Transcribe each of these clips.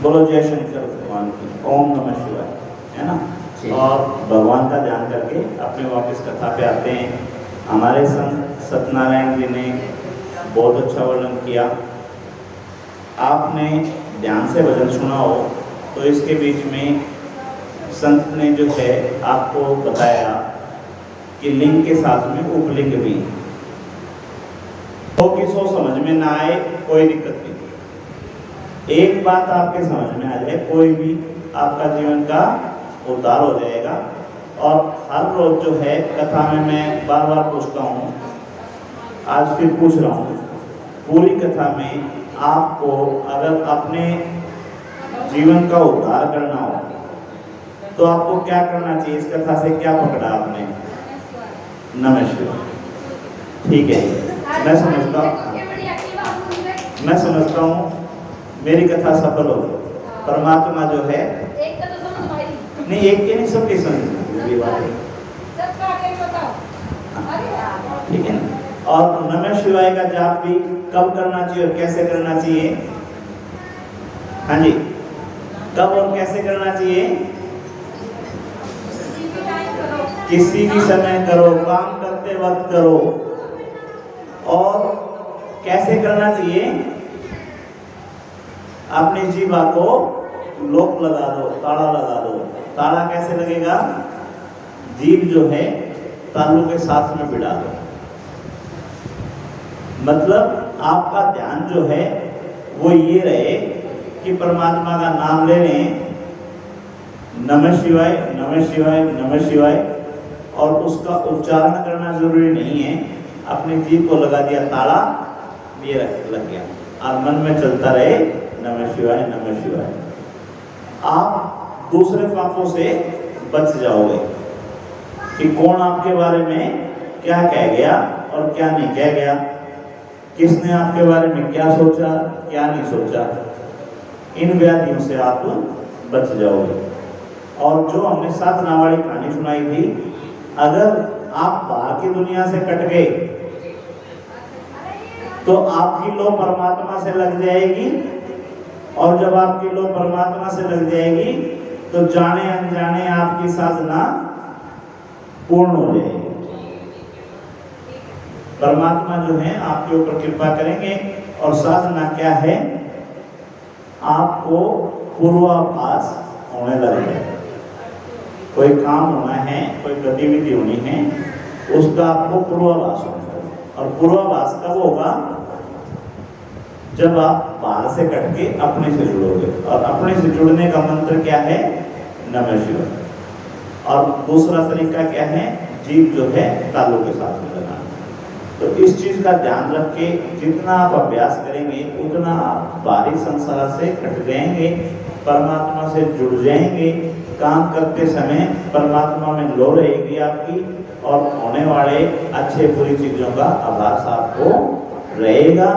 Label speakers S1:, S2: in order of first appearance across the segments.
S1: बोलो जय शंकर भगवान की, ओम नमः शिवाय, है ना। और भगवान का ध्यान करके अपने वापस कथा पे आते हैं। हमारे संत सत्यनारायण जी ने बहुत अच्छा वर्णन किया। आपने ध्यान से भजन सुना हो तो इसके बीच में संत ने जो है आपको बताया कि लिंग के साथ में उपलिंग भी, तो किसको समझ में ना आए कोई दिक्कत नहीं। एक बात आपके समझ में आ जाए, कोई भी आपका जीवन का उद्धार हो जाएगा। और हर रोज जो है कथा में मैं बार बार पूछता हूँ, आज फिर पूछ रहा हूँ, पूरी कथा में आपको अगर अपने जीवन का उद्धार करना हो तो आपको क्या करना चाहिए? इस कथा से क्या पकड़ा आपने? नमस्कार, ठीक है। मैं समझता हूँ मेरी कथा सफल हो गई। परमात्मा जो है नहीं, एक के नहीं, सबके समझ, ठीक है ना। और नमः शिवाय का जाप भी कब करना चाहिए और कैसे करना चाहिए? हाँ जी, कब और कैसे करना चाहिए? किसी भी समय करो, काम करते वक्त करो। और कैसे करना चाहिए? अपनी जीवा को लॉक लगा दो, ताला लगा दो। ताला कैसे लगेगा? जीभ जो है तालू के साथ में भिड़ा दो। मतलब आपका ध्यान जो है वो ये रहे कि परमात्मा का नाम ले लें, नमः शिवाय नमः शिवाय नमः शिवाय, और उसका उच्चारण करना जरूरी नहीं है। अपनी जीभ को लगा दिया ताला, ये लग गया, और मन में चलता रहे नमः शिवाय नमः शिवाय। आप दूसरे पापों से बच जाओगे कि कौन आपके बारे में क्या कह गया और क्या नहीं कह गया, किसने आपके बारे में क्या सोचा क्या नहीं सोचा। इन व्याधियों से आप बच जाओगे। और जो हमने साधना वाली कहानी सुनाई थी, अगर आप बाहर की दुनिया से कट गए तो आपकी लो परमात्मा से लग जाएगी, और जब आपकी लो परमात्मा से लग जाएगी तो जाने अनजाने आपकी साधना पूर्ण हो जाएगी। परमात्मा जो है आपके ऊपर कृपा करेंगे। और साधना क्या है? आपको पूर्वाभास होने लगेगा। कोई काम होना है, कोई गतिविधि होनी है, उसका आपको पूर्वाभास होना है। और पूर्वाभास कब होगा? जब आप बाहर से कट के अपने से जुड़ोगे। और अपने से जुड़ने का मंत्र क्या है? नमः शिवाय। और दूसरा तरीका क्या है? जीभ जो है तालू के साथ में लगाना। तो इस चीज का ध्यान रख के जितना आप अभ्यास करेंगे उतना आप बाहरी संसार से कट जाएंगे, परमात्मा से जुड़ जाएंगे। काम करते समय परमात्मा में लो रहेगी आपकी, और होने वाले अच्छे बुरी चीजों का आभास आपको रहेगा।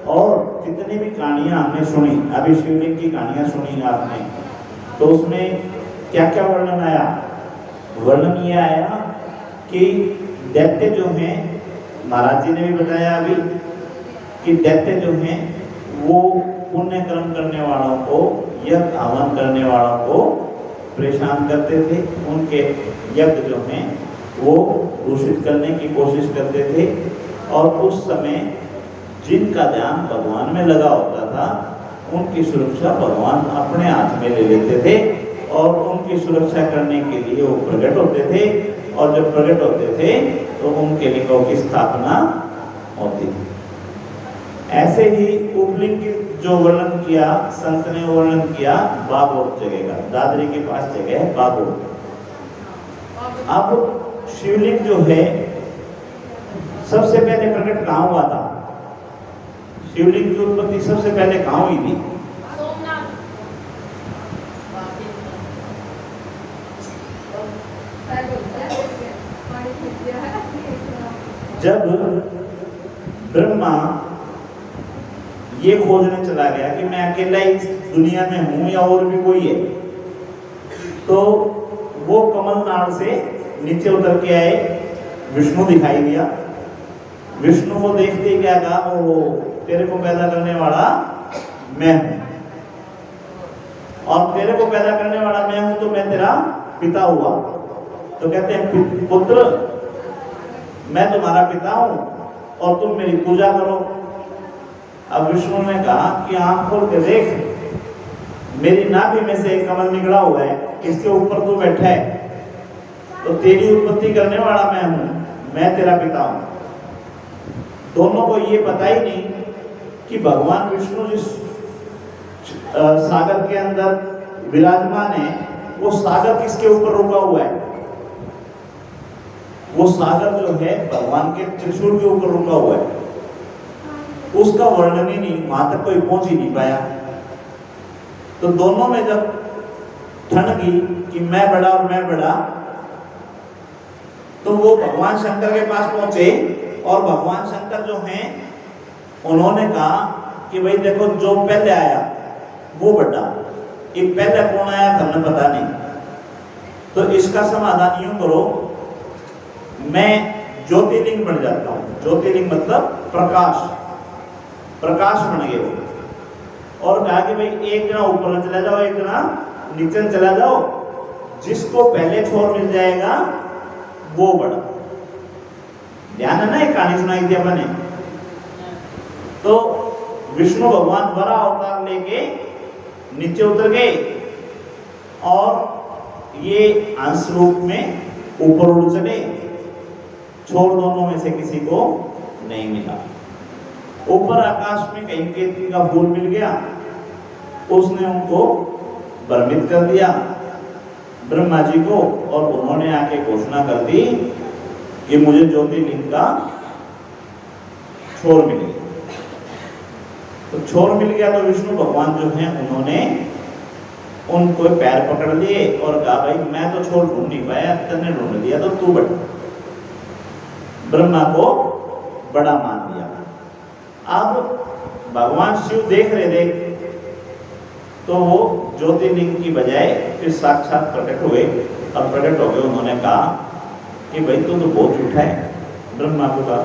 S1: और जितनी भी कहानियां हमने सुनी, अभी शिवलिंग की कहानियां सुनी आपने, तो उसमें क्या क्या वर्णन आया? वर्णन ये आया कि दैत्य जो हैं, महाराज जी ने भी बताया अभी कि दैत्य जो हैं वो पुण्य कर्म करने वालों को, यज्ञ हवन करने वालों को परेशान करते थे। उनके यज्ञ जो हैं वो दूषित करने की कोशिश करते थे। और उस समय जिनका ध्यान भगवान में लगा होता था उनकी सुरक्षा भगवान अपने हाथ में ले लेते थे, और उनकी सुरक्षा करने के लिए वो प्रकट होते थे। और जब प्रकट होते थे तो उनके लिंगों की स्थापना होती थी। ऐसे ही उपलिंग की जो वर्णन किया संत ने, वर्णन किया बागोट जगह का, दादरी के पास जगह है बागोट। अब शिवलिंग जो है सबसे पहले प्रकट कहाँ हुआ था? शिवलिंग की उत्पत्ति सबसे पहले कहाँ हुई थी? जब ब्रह्मा ये खोजने चला गया कि मैं अकेला इस दुनिया में हूं या और भी कोई है, तो वो कमलनाथ से नीचे उतर के आए, विष्णु दिखाई दिया। विष्णु को देखते ही क्या कहा? वो तेरे को पैदा करने वाला मैं हूं। और तेरे को पैदा करने वाला मैं हूं, तो मैं तेरा पिता हुआ। तो कहते हैं पुत्र मैं तुम्हारा पिता हूं और तुम मेरी पूजा करो। अब विष्णु ने कहा कि आंख खोल के देख, मेरी नाभि में से एक कमल निकला हुआ है, इसके ऊपर तू बैठा है, तो तेरी उत्पत्ति करने वाला मैं हूं, मैं तेरा पिता हूं। दोनों को ये पता ही नहीं कि भगवान विष्णु जिस सागर के अंदर विराजमान है, वो सागर किसके ऊपर रुका हुआ है। वो सागर जो है भगवान के त्रिशूल के ऊपर रुका हुआ है। उसका वर्णन ही नहीं, वहां तक कोई पहुंच ही नहीं पाया। तो दोनों में जब ठनकी कि मैं बड़ा और मैं बड़ा, तो वो भगवान शंकर के पास पहुंचे और भगवान शंकर जो हैं उन्होंने कहा कि भाई देखो, जो पहले आया वो बड़ा, ये पहले कौन आया था हमें पता नहीं, तो इसका समाधान यूं करो, मैं ज्योतिर्लिंग बन जाता हूं। ज्योतिर्लिंग मतलब प्रकाश, प्रकाश बन गए वो। और कहा कि भाई एक जना ऊपर चला जाओ, एक जना नीचे चला जाओ, जिसको पहले छोर मिल जाएगा वो बड़ा। ध्यान है ना, एक कहानी सुनाई थी अपने। तो विष्णु भगवान बड़ा अवतार लेके नीचे उतर गए और ये अंश रूप में ऊपर उड़ चले। छोर दोनों में से किसी को नहीं मिला। ऊपर आकाश में कहीं केतकी का फूल मिल गया, उसने उनको भ्रमित कर दिया ब्रह्मा जी को, और उन्होंने आके घोषणा कर दी कि मुझे ज्योतिर्लिंग का छोर मिल गया। तो छोर मिल गया तो विष्णु भगवान जो हैं उन्होंने उनको पैर पकड़ लिए और कहा भाई मैं तो छोर ढूंढ नहीं पाया, तूने ढूंढ लिया तो तू बड़ा। ब्रह्मा को बड़ा मान दिया। अब भगवान शिव देख रहे थे, तो वो ज्योतिर्लिंग की बजाय फिर साक्षात प्रकट हुए। अब प्रकट हो गए, उन्होंने कहा कि भाई तू तो बहुत झूठा है। ब्रह्मा को कहा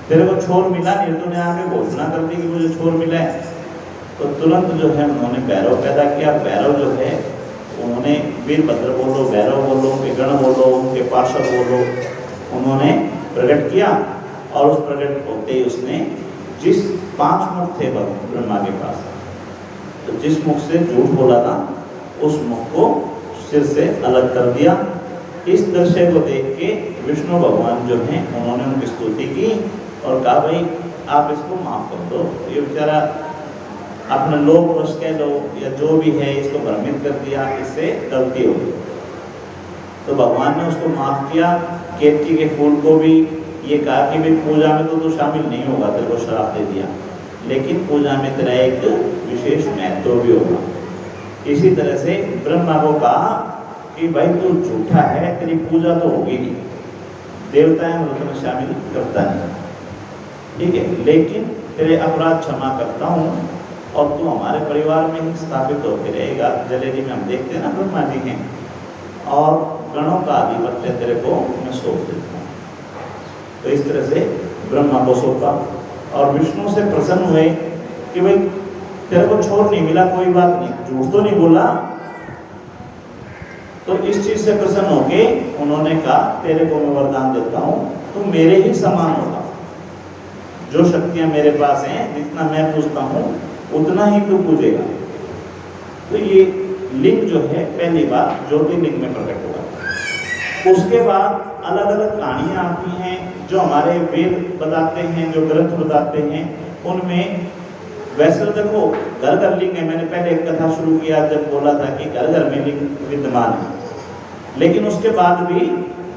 S1: तेरे को छोर मिला नहीं, तूने आके घोषणा कर दी कि मुझे छोर मिला है। तो तुरंत जो है उन्होंने भैरव पैदा किया। भैरव जो है उन्होंने वीरभद्र बोलो, भैरव बोलो, उनके गण बोलो, उनके पार्षद बोलो, उन्होंने प्रकट किया। और उस प्रकट होते ही उसने जिस 5 मुख थे ब्रह्मा के पास, तो जिस मुख से झूठ बोला था उस मुख को सिर से अलग कर दिया। इस दृश्य को देख के विष्णु भगवान जो हैं उन्होंने उनकी स्तुति की और कहा भाई आप इसको माफ कर दो, ये बेचारा अपने लोग वश कह लो या जो भी है इसको भ्रमित कर दिया, इससे गलती हो गई। तो भगवान ने उसको माफ किया। केतकी के फूल को भी ये कहा कि भाई पूजा में तो शामिल नहीं होगा, तेरे को श्राप दे दिया, लेकिन पूजा में तेरा एक विशेष महत्व भी होगा। इसी तरह से ब्रह्मा को कहा कि भाई तू झूठा है, तेरी पूजा तो होगी नहीं, देवताएं व्रत में शामिल करता नहीं, ठीक है, लेकिन तेरे अपराध क्षमा करता हूँ और तू हमारे परिवार में ही स्थापित होकर रहेगा। जलेरी में हम देखते हैं ना ब्रह्मा जी हैं, और गणों का आधिपत्य तेरे को मैं सौंप देता हूँ। तो इस तरह से ब्रह्मा को सौंपा और विष्णु से प्रसन्न हुए कि भाई तेरे को छोड़ नहीं मिला, कोई बात नहीं, झूठ तो नहीं बोला। तो इस चीज से प्रसन्न होके उन्होंने कहा तेरे को मैं वरदान देता हूँ, तू मेरे ही समान होगा। जो शक्तियां मेरे पास हैं, जितना मैं पूजता हूँ उतना ही तू पूजेगा। तो ये लिंग जो है पहली बार ज्योतिर्लिंग में प्रकट हुआ। उसके बाद अलग अलग कहानियां आती हैं जो हमारे वेद बताते हैं, जो ग्रंथ बताते हैं, उनमें वैसे देखो घर घर लिंग है। मैंने पहले एक कथा शुरू किया जब बोला था कि घर घर में लिंग विद्यमान है, लेकिन उसके बाद भी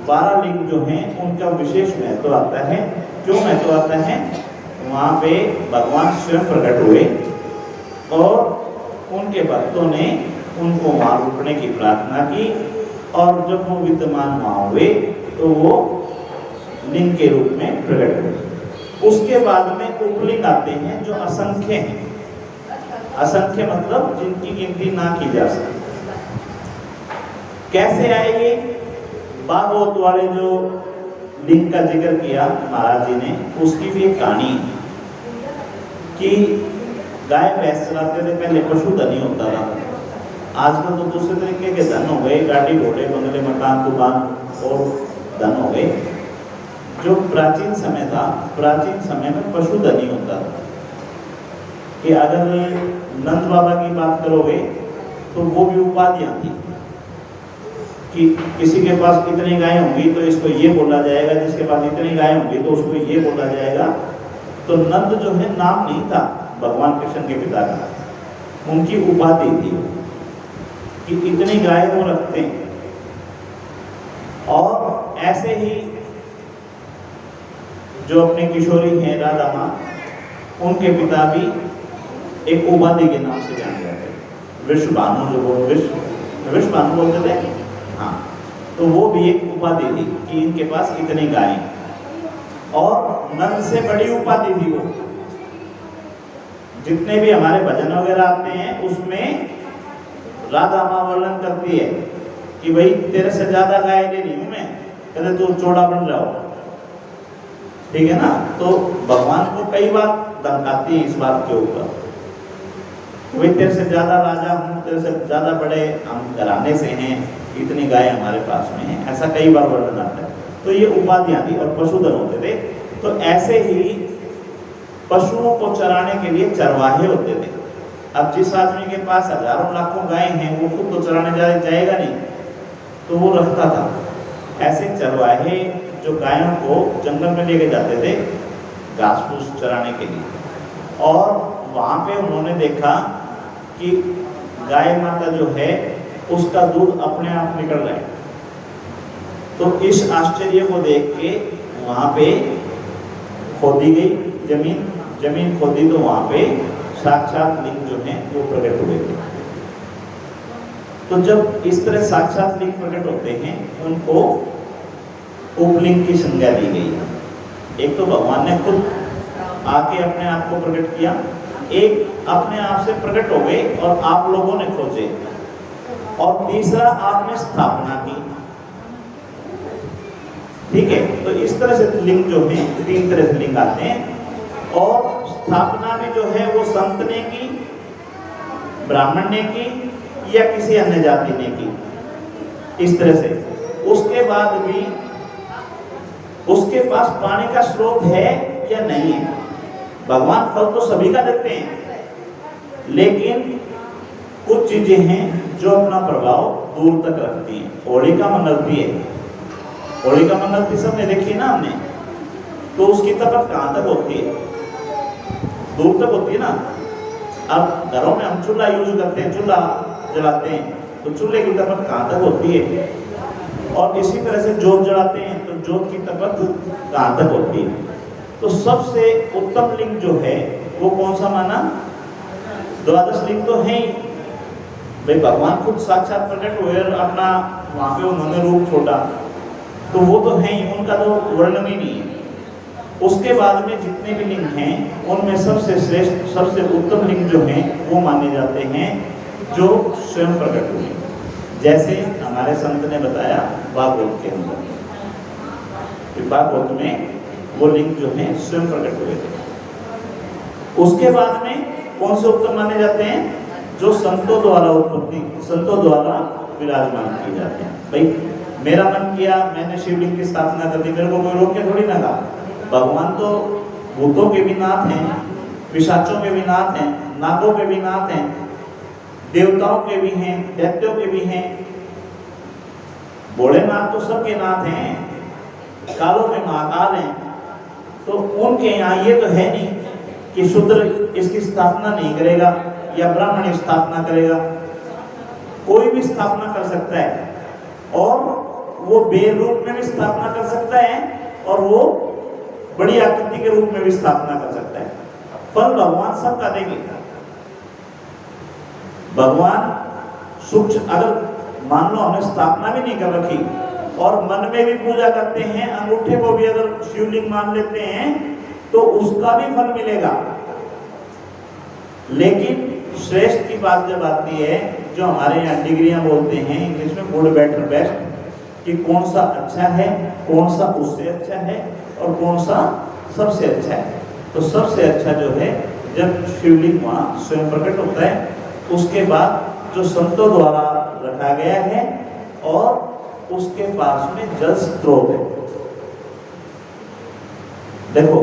S1: 12 लिंग जो हैं उनका विशेष महत्व आता है। क्यों महत्व आता है? वहाँ पे भगवान स्वयं प्रकट हुए और उनके भक्तों ने उनको वहाँ रुकने की प्रार्थना की, और जब वो विद्यमान वहाँ हुए तो वो लिंग के रूप में प्रकट हुए। उसके बाद में उपलिंग आते हैं जो असंख्य हैं। असंख्य मतलब जिनकी गिनती ना की जा सकती। कैसे आए ये? भागवत वाले जो लिंग का जिक्र किया महाराज जी ने, उसकी भी एक कहानी कि गाय भैंस चलाते थे पहले, पशुधन ही होता था। आजकल तो दूसरे तरीके के धन हो गए, गाड़ी घोड़े बंगले मकान दुकान और धन हो गए। जो प्राचीन समय था, प्राचीन समय में पशुधन ही होता था। कि अगर नंद बाबा की बात करोगे तो वो भी उपाधियां थी कि किसी के पास इतनी गाय होंगी तो इसको ये बोला जाएगा, जिसके पास इतनी गाय होंगी तो उसको ये बोला जाएगा। तो नंद जो है नाम नहीं था भगवान कृष्ण के पिता का, उनकी उपाधि थी कि इतनी गाय वो रखते हैं। और ऐसे ही जो अपने किशोरी हैं राधा माँ, उनके पिता भी एक उपाधि के नाम से जाने जाते हैं, विश्वभानु, जो वो विश्वभानु बोलते थे। हाँ, तो वो भी एक उपाधि थी कि इनके पास इतनी गायें। और नंद से बड़ी उपाधि थी वो। जितने भी हमारे भजन वगैरह आते हैं उसमें राधा माँ वर्णन करती है कि भाई तेरे से ज्यादा गाय ले रही हूं मैं, कहते तू चौड़ा बन जाओ, ठीक है ना। तो भगवान को कई बार धमकाती है इस बात के ऊपर, भाई तेरे से ज्यादा राजा हूँ, तेरे से ज्यादा बड़े हम घराने से हैं, इतनी गाय हमारे पास में है, ऐसा कई बार वर्णन आता है। तो ये उपाधियां थी और पशुधन होते थे। तो ऐसे ही पशुओं को चराने के लिए चरवाहे होते थे। अब जिस आदमी के पास हजारों लाखों गाय हैं, वो खुद तो चराने जाएगा नहीं, तो वो रखता था ऐसे चरवाहे जो गायों को जंगल में लेके जाते थे घास फूस चराने के लिए। और वहाँ पे उन्होंने देखा कि गाय माता जो है उसका दूध अपने आप निकल रहा है। तो इस आश्चर्य को देख के वहाँ पे खोदी गई जमीन खोदी, तो वहाँ पे साक्षात लिंग जो है वो प्रकट हुए थे। तो जब इस तरह साक्षात लिंग प्रकट होते हैं, उनको उपलिंग की संज्ञा दी गई। एक तो भगवान ने खुद आके अपने आप को प्रकट किया, एक अपने आप से प्रकट हो गए और आप लोगों ने खोजे, और तीसरा आपने स्थापना की। ठीक है, तो इस तरह से लिंग जो है, तीन तरह से लिंग आते हैं। और स्थापना भी जो है वो संत ने की, ब्राह्मण ने की, या किसी अन्य जाति ने की, इस तरह से। उसके बाद भी उसके पास पानी का स्रोत है या नहीं है। भगवान फल तो सभी का देते हैं, लेकिन कुछ चीजें हैं जो अपना प्रभाव दूर तक रखती हैं। होलिका मंगलती है, होलिका मंगलती सबने देखी ना हमने, तो उसकी तपत कहाँ तक होती है? दूर तक होती है ना। अब घरों में हम चूल्हा यूज करते हैं, चूल्हा जलाते हैं, तो चूल्हे की तपत कहाँ तक होती है? और इसी तरह से जोत जलाते हैं, तो जोत की तपत कहाँ तक होती है? तो सबसे उत्तम लिंग जो है वो कौन सा माना? द्वादश लिंग तो है ही भाई, भगवान खुद साक्षात प्रकट हुए और अपना वहाँ पे उन्होंने रूप छोड़ा, तो वो तो है ही, उनका तो वर्णन ही नहीं है। उसके बाद में जितने भी लिंग हैं उनमें सबसे श्रेष्ठ, सबसे उत्तम लिंग जो हैं वो माने जाते हैं जो स्वयं प्रकट हुए। जैसे हमारे संत ने बताया भागवत के अंदर, भागवत में वो लिंग जो है स्वयं प्रकट हुए थे। उसके बाद में कौन से उत्तम माने जाते हैं? जो संतों द्वारा उत्पत्ति, संतों द्वारा विराजमान किए जाते हैं। भाई मेरा मन किया, मैंने शिवलिंग की स्थापना कर दी, मेरे को कोई रोक के थोड़ी ना कहा। भगवान तो भूतों के भी नाथ हैं, पिशाचों के भी नाथ हैं, नागों के भी नाथ हैं, देवताओं के भी हैं, दैत्यों के भी हैं। भोलेनाथ तो सबके नाथ हैं, कालों में महाकाल हैं। तो उनके यहाँ ये तो है नहीं कि शूद्र इसकी स्थापना नहीं करेगा या ब्राह्मण स्थापना करेगा। कोई भी स्थापना कर सकता है, और वो बेल रूप में भी स्थापना कर सकता है, और वो बड़ी आकृति के रूप में भी स्थापना कर सकता है। फल भगवान सबका देंगे। भगवान सूक्ष्म, अगर मान लो हमने स्थापना भी नहीं कर रखी और मन में भी पूजा करते हैं, अंगूठे को भी अगर शिवलिंग मान लेते हैं, तो उसका भी फल मिलेगा। लेकिन श्रेष्ठ की बात जब आती है, जो हमारे यहाँ डिग्रियां बोलते हैं इंग्लिश में, गुड बेटर बेस्ट, कि कौन सा अच्छा है, कौन सा उससे अच्छा है, और कौन सा सबसे अच्छा है। तो सबसे अच्छा जो है जब शिवलिंग वहाँ स्वयं प्रकट होता है, उसके बाद जो संतों द्वारा रखा गया है और उसके पास में जल स्रोत है। देखो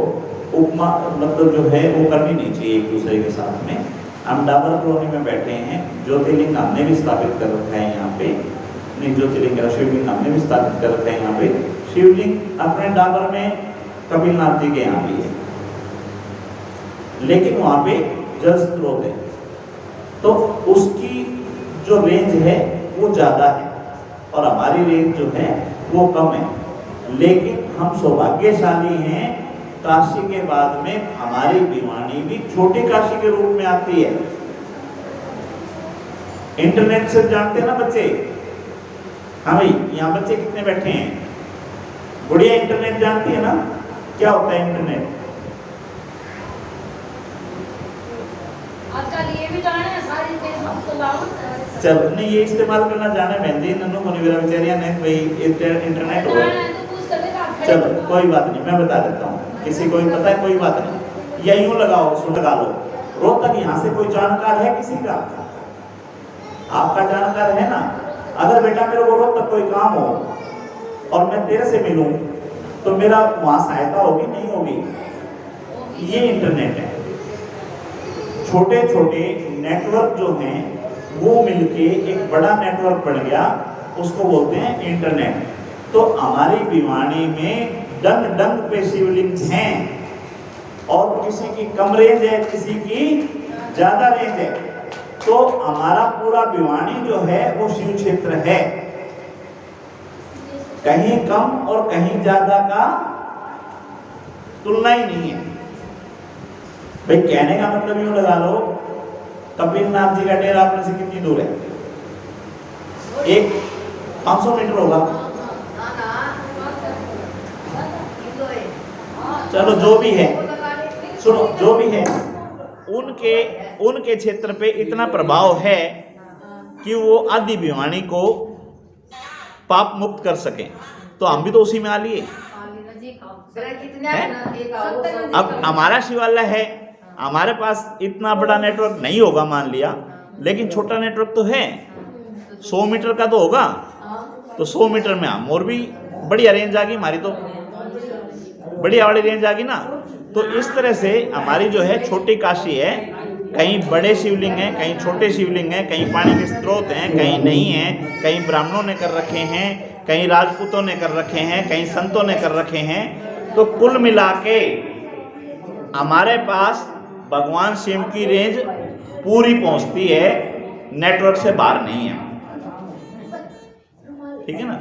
S1: उपमा मतलब जो है वो करनी नहीं चाहिए एक दूसरे के साथ में। हम डाबर कॉलोनी में बैठे हैं, ज्योतिर्लिंग हमने भी स्थापित कर रखा है यहाँ पे, नहीं ज्योतिर्लिंग शिवलिंग हमने भी स्थापित कर रखा है यहाँ पे। शिवलिंग अपने डाबर में कपिलनाथ जी के यहाँ भी है, लेकिन वहाँ पे जल स्रोत है, तो उसकी जो रेंज है वो ज़्यादा है और हमारी रेंज जो है वो कम है। लेकिन हम सौभाग्यशाली हैं, काशी के बाद में हमारी भिवानी भी छोटी काशी के रूप में आती है। इंटरनेट से जानते हैं ना बच्चे? हाँ भाई, यहाँ बच्चे कितने बैठे हैं? बढ़िया इंटरनेट जानती है ना? क्या होता है इंटरनेट?
S2: आजकल ये भी जाने हैं सारी फेसबुक तो लाओ।
S1: चलो नहीं, ये इस्तेमाल करना जाने बहन नन्नू को नहीं बेचारिया ने भाई इंटरनेट हो। चलो कोई बात नहीं, मैं बता देता हूँ, किसी को भी पता है कोई बात नहीं, या यूं लगाओ, सुन लगा लो। रोहतक यहाँ से कोई जानकार है किसी का? आपका जानकार है ना? अगर बेटा मेरे को रोहतक कोई काम हो और मैं तेरे से मिलूं तो मेरा वहां सहायता होगी नहीं होगी? ये इंटरनेट है। छोटे छोटे नेटवर्क जो हैं वो मिलके एक बड़ा नेटवर्क बन गया, उसको बोलते हैं इंटरनेट। तो हमारी भिवानी में डंग डंग पे शिवलिंग हैं और किसी की कम रेंज है, किसी की ज्यादा रेंज है। तो हमारा पूरा भिवानी जो है वो शिव क्षेत्र है, कहीं कम और कहीं ज्यादा का तुलना ही नहीं है भाई। कहने का मतलब यूं लगा लो, कपिलनाथ जी का डेरा अपने से कितनी दूर है? एक 500 मीटर होगा। चलो जो भी है, सुनो जो भी है, उनके क्षेत्र पे इतना प्रभाव है कि वो आदि भिवानी को पाप मुक्त कर सके। तो हम भी तो उसी में आ लिए। अब हमारा शिवालय है, हमारे पास इतना बड़ा नेटवर्क नहीं होगा मान लिया, लेकिन छोटा नेटवर्क तो है, 100 मीटर का तो होगा। तो 100 मीटर में हम और भी बढ़िया रेंज आ गई हमारी, तो बढ़िया वाली रेंज आ गई ना। तो इस तरह से हमारी जो है छोटी काशी है, कहीं बड़े शिवलिंग हैं, कहीं छोटे शिवलिंग हैं, कहीं पानी के स्रोत हैं, कहीं नहीं हैं, कहीं ब्राह्मणों ने कर रखे हैं, कहीं राजपूतों ने कर रखे हैं, कहीं संतों ने कर रखे हैं। तो कुल मिला के हमारे पास भगवान शिव की रेंज पूरी पहुंचती है, नेटवर्क से बाहर नहीं है। ठीक है ना?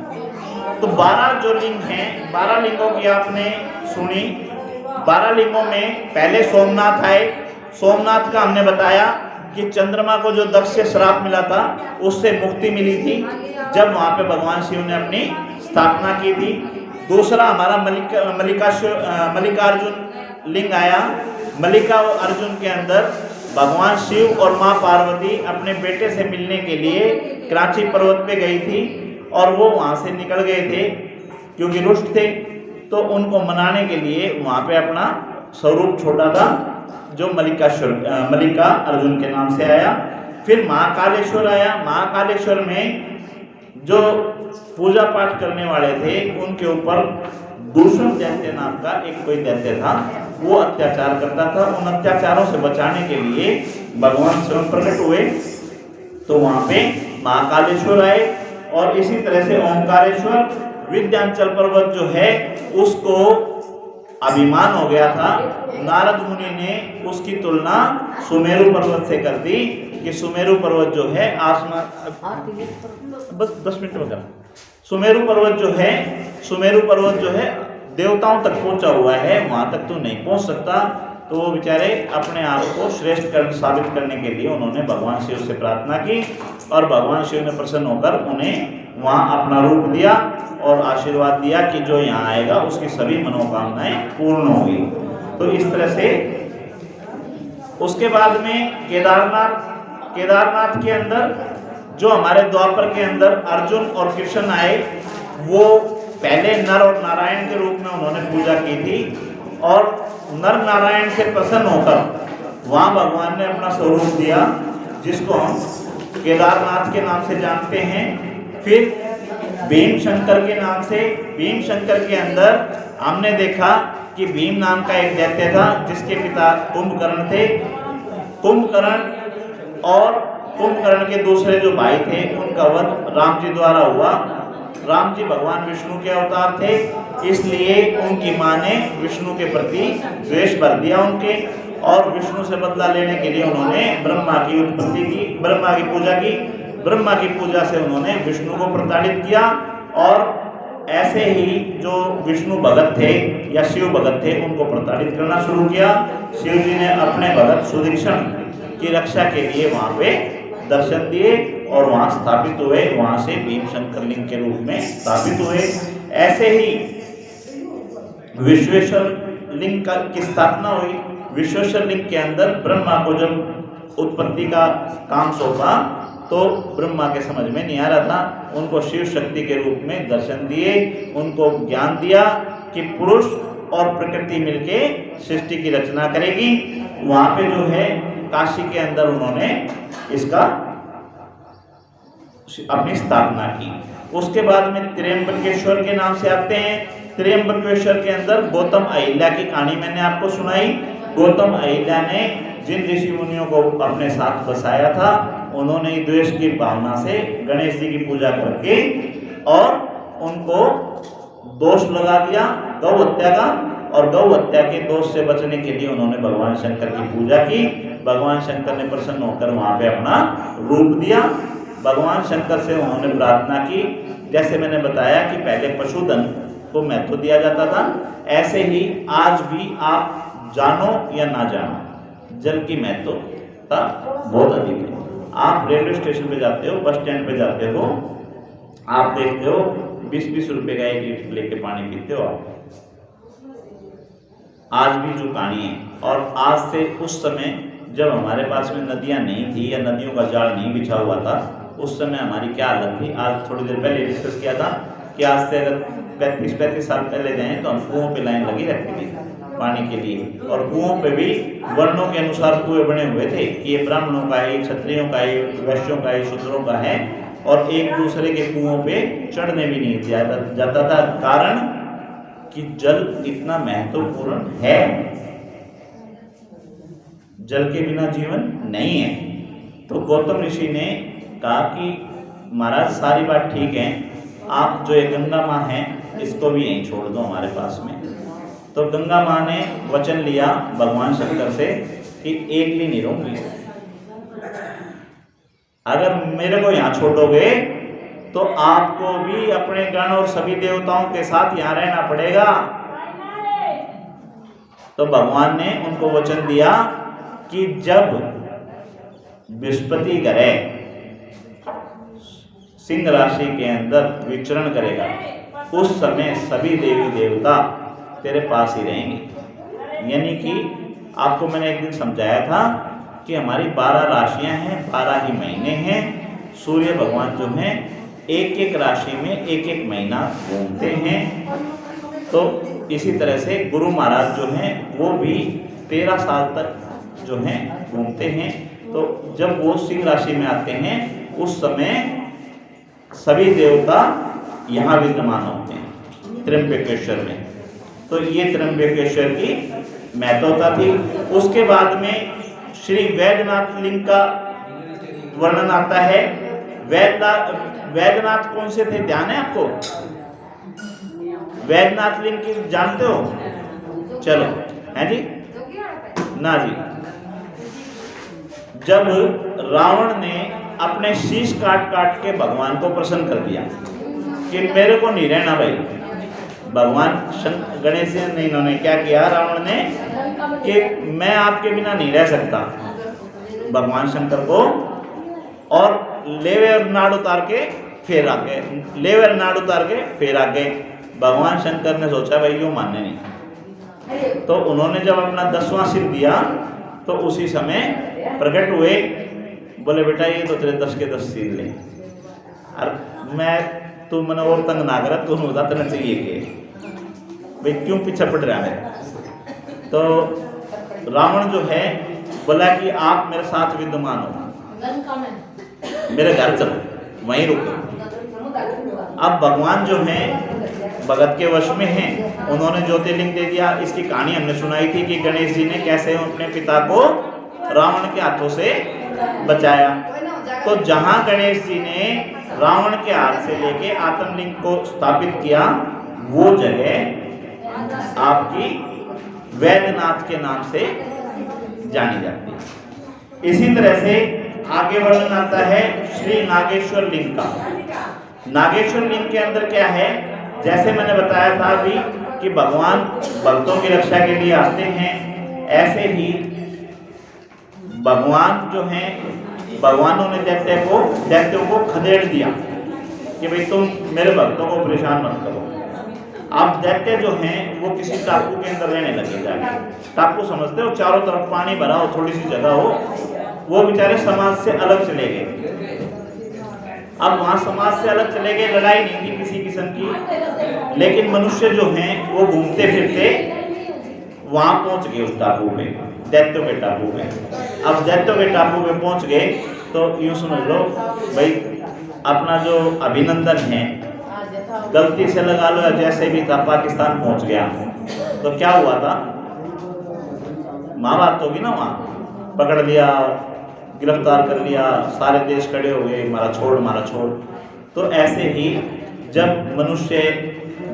S1: तो 12 जो लिंग हैं, 12 लिंगों की आपने सुनी। 12 लिंगों में पहले सोमनाथ आए। सोमनाथ का हमने बताया कि चंद्रमा को जो दक्ष से श्राप मिला था उससे मुक्ति मिली थी जब वहां पे भगवान शिव ने अपनी स्थापना की थी। दूसरा हमारा मल्लिकार्जुन लिंग आया। मल्लिका और अर्जुन के अंदर भगवान शिव और माँ पार्वती अपने बेटे से मिलने के लिए कराची पर्वत पे गई थी और वो वहाँ से निकल गए थे क्योंकि रुष्ट थे। तो उनको मनाने के लिए वहाँ पे अपना स्वरूप छोटा था जो मल्लिका अर्जुन के नाम से आया। फिर महाकालेश्वर आया। महाकालेश्वर में जो पूजा पाठ करने वाले थे उनके ऊपर दूषण दैत्य नाम का एक कोई दैत्य था, वो अत्याचार करता था। उन अत्याचारों से बचाने के लिए भगवान स्वयं प्रकट हुए, तो वहाँ पे महाकालेश्वर आए। और इसी तरह से ओंकारेश्वर, विंध्याचल पर्वत जो है उसको अभिमान हो गया था। नारद मुनि ने उसकी तुलना सुमेरु पर्वत से कर दी कि सुमेरु पर्वत जो है आसमान, बस 10 मिनट में करा। सुमेरु पर्वत जो है देवताओं तक पहुंचा हुआ है, वहां तक तो नहीं पहुंच सकता। तो वो बेचारे अपने आप को श्रेष्ठ साबित करने के लिए उन्होंने भगवान शिव से प्रार्थना की और भगवान शिव ने प्रसन्न होकर उन्हें वहाँ अपना रूप दिया और आशीर्वाद दिया कि जो यहाँ आएगा उसकी सभी मनोकामनाएं पूर्ण होंगी। तो इस तरह से उसके बाद में केदारनाथ के अंदर जो हमारे द्वापर के अंदर अर्जुन और कृष्ण आए, वो पहले नर और नारायण के रूप में उन्होंने पूजा की थी और नर नारायण से प्रसन्न होकर वहाँ भगवान ने अपना स्वरूप दिया, जिसको हम केदारनाथ के नाम से जानते हैं। फिर भीम शंकर के नाम से, भीम शंकर के अंदर हमने देखा कि भीम नाम का एक दैत्य था, जिसके पिता कुंभकर्ण थे। कुंभकर्ण और कुंभकर्ण के दूसरे जो भाई थे, उनका वध राम जी द्वारा हुआ। राम जी भगवान विष्णु के अवतार थे, इसलिए उनकी माँ ने विष्णु के प्रति द्वेष भर दिया उनके, और विष्णु से बदला लेने के लिए उन्होंने ब्रह्मा की उत्पत्ति की, ब्रह्मा की पूजा की। ब्रह्मा की पूजा से उन्होंने विष्णु को प्रताड़ित किया, और ऐसे ही जो विष्णु भगत थे या शिव भगत थे, उनको प्रताड़ित करना शुरू किया। शिव जी ने अपने भगत सुदीक्षण की रक्षा के लिए वहाँ पे दर्शन दिए और वहाँ स्थापित हुए। वहाँ से भीम शंकर लिंग के रूप में स्थापित हुए। ऐसे ही विश्वेश्वर लिंग की स्थापना हुई। विश्वेश्वर लिंग के अंदर ब्रह्मा को जब उत्पत्ति का काम सौंपा, तो ब्रह्मा के समझ में नहीं आ रहा था, उनको शिव शक्ति के रूप में दर्शन दिए, उनको ज्ञान दिया कि पुरुष और प्रकृति मिलके सृष्टि की रचना करेगी। वहाँ पे जो है काशी के अंदर उन्होंने इसका अपनी स्थापना की। उसके बाद में त्र्यंबकेश्वर के नाम से आते हैं। त्र्यंबकेश्वर के अंदर गौतम अहिल्या की कहानी मैंने आपको सुनाई। गौतम अहिल्या ने जिन ऋषि मुनियों को अपने साथ बसाया था, उन्होंने द्वेष की भावना से गणेश जी की पूजा करके और उनको दोष लगा दिया गौ हत्या का, और गौ हत्या के दोष से बचने के लिए उन्होंने भगवान शंकर की पूजा की। भगवान शंकर ने प्रसन्न होकर वहाँ पे अपना रूप दिया। भगवान शंकर से उन्होंने प्रार्थना की। जैसे मैंने बताया कि पहले पशुधन को महत्व दिया जाता था, ऐसे ही आज भी आप जानो या ना जानो, जल की महत्वता बहुत अधिक है। आप रेलवे स्टेशन पे जाते हो, बस स्टैंड पे जाते हो, आप देखते हो 20-20 रुपए का 1 लीटर लेके पानी पीते हो आप। आज भी जो कहानी है, और आज से उस समय जब हमारे पास में नदियाँ नहीं थी या नदियों का जाल नहीं बिछा हुआ था, उस समय हमारी क्या हालत थी। आज थोड़ी देर पहले डिस्कस किया था कि आज से अगर 35-35 साल पहले जाएँ तो हम कुओं पे लाइन लगी रहती थी पानी के लिए, और कुओं पे भी वर्णों के अनुसार कुएं बने हुए थे कि ये ब्राह्मणों का है, क्षत्रियों का है, वैश्यों का है, शूद्रों का है, और एक दूसरे के कुओं पे चढ़ने भी नहीं जाता था। कारण कि जल इतना महत्वपूर्ण है, जल के बिना जीवन नहीं है। तो गौतम ऋषि ने कहा कि महाराज सारी बात ठीक है, आप जो ये गंगा माँ हैं इसको भी यहीं छोड़ दो हमारे पास में। तो गंगा माँ ने वचन लिया भगवान शंकर से कि एक भी नहीं रहूंगी, अगर मेरे को यहाँ छोड़ोगे तो आपको भी अपने गण और सभी देवताओं के साथ यहाँ रहना पड़ेगा। तो भगवान ने उनको वचन दिया कि जब बृहस्पति ग्रह सिंह राशि के अंदर विचरण करेगा, उस समय सभी देवी देवता तेरे पास ही रहेंगे। यानी कि आपको मैंने एक दिन समझाया था कि हमारी 12 राशियां हैं, 12 ही महीने हैं। सूर्य भगवान जो हैं एक एक राशि में एक एक महीना घूमते हैं। तो इसी तरह से गुरु महाराज जो हैं वो भी 13 साल तक जो हैं घूमते हैं। तो जब वो सिंह राशि में आते हैं उस समय सभी देवता यहाँ विद्यमान होते हैं त्र्यंबकेश्वर में। तो ये त्र्यंबकेश्वर की महत्वता थी। उसके बाद में श्री वैद्यनाथ लिंग का वर्णन आता है। वैद्यनाथ कौन से थे, ध्यान है आपको? वैद्यनाथ लिंग की जानते हो? चलो, है जी ना जी। जब रावण ने अपने शीश काट काट के भगवान को प्रसन्न कर दिया कि मेरे को नहीं रहना भाई, भगवान गणेश ने इन्होंने क्या किया, रावण ने, कि मैं आपके बिना नहीं रह सकता। भगवान शंकर को और लेवर नाड़ उतार के फिर आके, लेवर नाड़ उतार के फिर आके भगवान शंकर ने सोचा भाई यूँ मानने नहीं। तो उन्होंने जब अपना 10वां सिर दिया तो उसी समय प्रकट हुए, बोले बेटा ये तो तेरे 10 के 10 सिर ले, और मैं तू मैंने और तंग ना कर, तू बताना चाहिए कि भाई क्यों पीछे पड़ रहा है। तो रावण जो है बोला कि आप मेरे साथ विद्यमान हो, मेरे घर चलो, वहीं रुको। अब भगवान जो हैं भगत के वश में हैं, उन्होंने ज्योतिर्लिंग दे दिया। इसकी कहानी हमने सुनाई थी कि गणेश जी ने कैसे अपने पिता को रावण के हाथों से बचाया। तो जहां गणेश जी ने रावण के हाथ से लेके आत्मलिंग को स्थापित किया, वो जगह आपकी वैद्यनाथ के नाम से जानी जाती है। इसी तरह से आगे वर्णन आता है श्री नागेश्वर लिंग का। नागेश्वर लिंग के अंदर क्या है, जैसे मैंने बताया था अभी कि भगवान भक्तों की रक्षा के लिए आते हैं, ऐसे ही भगवान जो हैं, भगवानों ने दैत्यों को खदेड़ दिया कि भाई तुम मेरे भक्तों को परेशान मत करो। अब दैत्य जो हैं वो किसी टापू के अंदर रहने लगे जाके। टापू समझते हो, चारों तरफ पानी भरा हो, थोड़ी सी जगह हो, वो बेचारे समाज से अलग चले गए। अब वहां समाज से अलग चले गए, लड़ाई नहीं थी किसी किस्म की, लेकिन मनुष्य जो हैं वो घूमते फिरते वहां पहुंच गए उस टापू पे, दैत्यों के टापू पे। अब दैत्यों के टापू पे पहुंच गए तो यूं समझ लो भाई, अपना जो अभिनंदन है गलती से लगा लो या जैसे भी था, पाकिस्तान पहुंच गया। तो क्या हुआ था, महाभारत होगी ना, वहां पकड़ लिया, गिरफ्तार कर लिया, सारे देश खड़े हो गए, मारा छोड़। तो ऐसे ही जब मनुष्य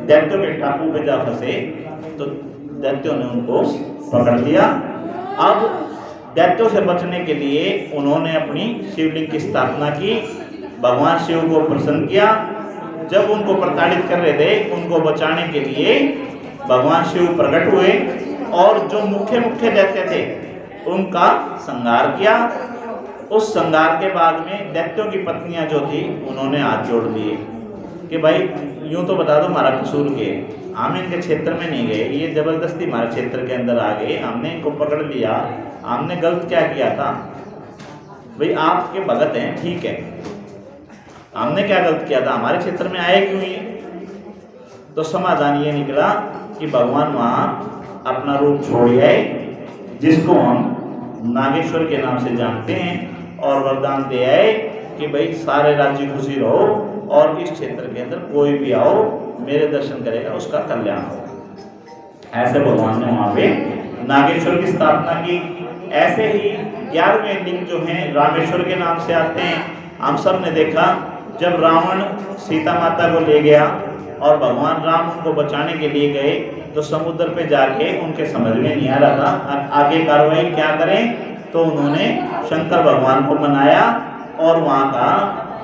S1: दैत्यों के टापू पे जा फंसे तो दैत्यों ने उनको पकड़ लिया। अब दैत्यों से बचने के लिए उन्होंने अपनी शिवलिंग की स्थापना की, भगवान शिव को प्रसन्न किया। जब उनको प्रताड़ित कर रहे थे, उनको बचाने के लिए भगवान शिव प्रकट हुए और जो मुख्य दैत्य थे उनका संहार किया। उस संहार के बाद में दैत्यों की पत्नियां जो थी उन्होंने हाथ जोड़ दिए कि भाई यूं तो बता दो हमारा कसूर के, हम इनके क्षेत्र में नहीं गए, ये जबरदस्ती हमारे क्षेत्र के अंदर आ गए, हमने इनको पकड़ लिया, हमने गलत क्या किया था? भाई आपके भगत हैं, ठीक है, हमने क्या गलत किया था, हमारे क्षेत्र में आए क्यों ये? तो समाधान ये निकला कि भगवान वहाँ अपना रूप छोड़ आए, जिसको हम नागेश्वर के नाम से जानते हैं, और वरदान दे आए कि भाई सारे राज्य खुशी रहो और इस क्षेत्र के अंदर कोई भी आओ मेरे दर्शन करेगा उसका कल्याण हो। ऐसे भगवान ने वहाँ पे नागेश्वर की स्थापना की। ऐसे ही 11वें लिंग जो हैं रामेश्वर के नाम से आते हैं। हम सब ने देखा जब रावण सीता माता को ले गया और भगवान राम उनको बचाने के लिए गए तो समुद्र पे जाके उनके समझ में नहीं आ रहा था आगे कार्रवाई क्या करें। तो उन्होंने शंकर भगवान को मनाया और वहाँ कहा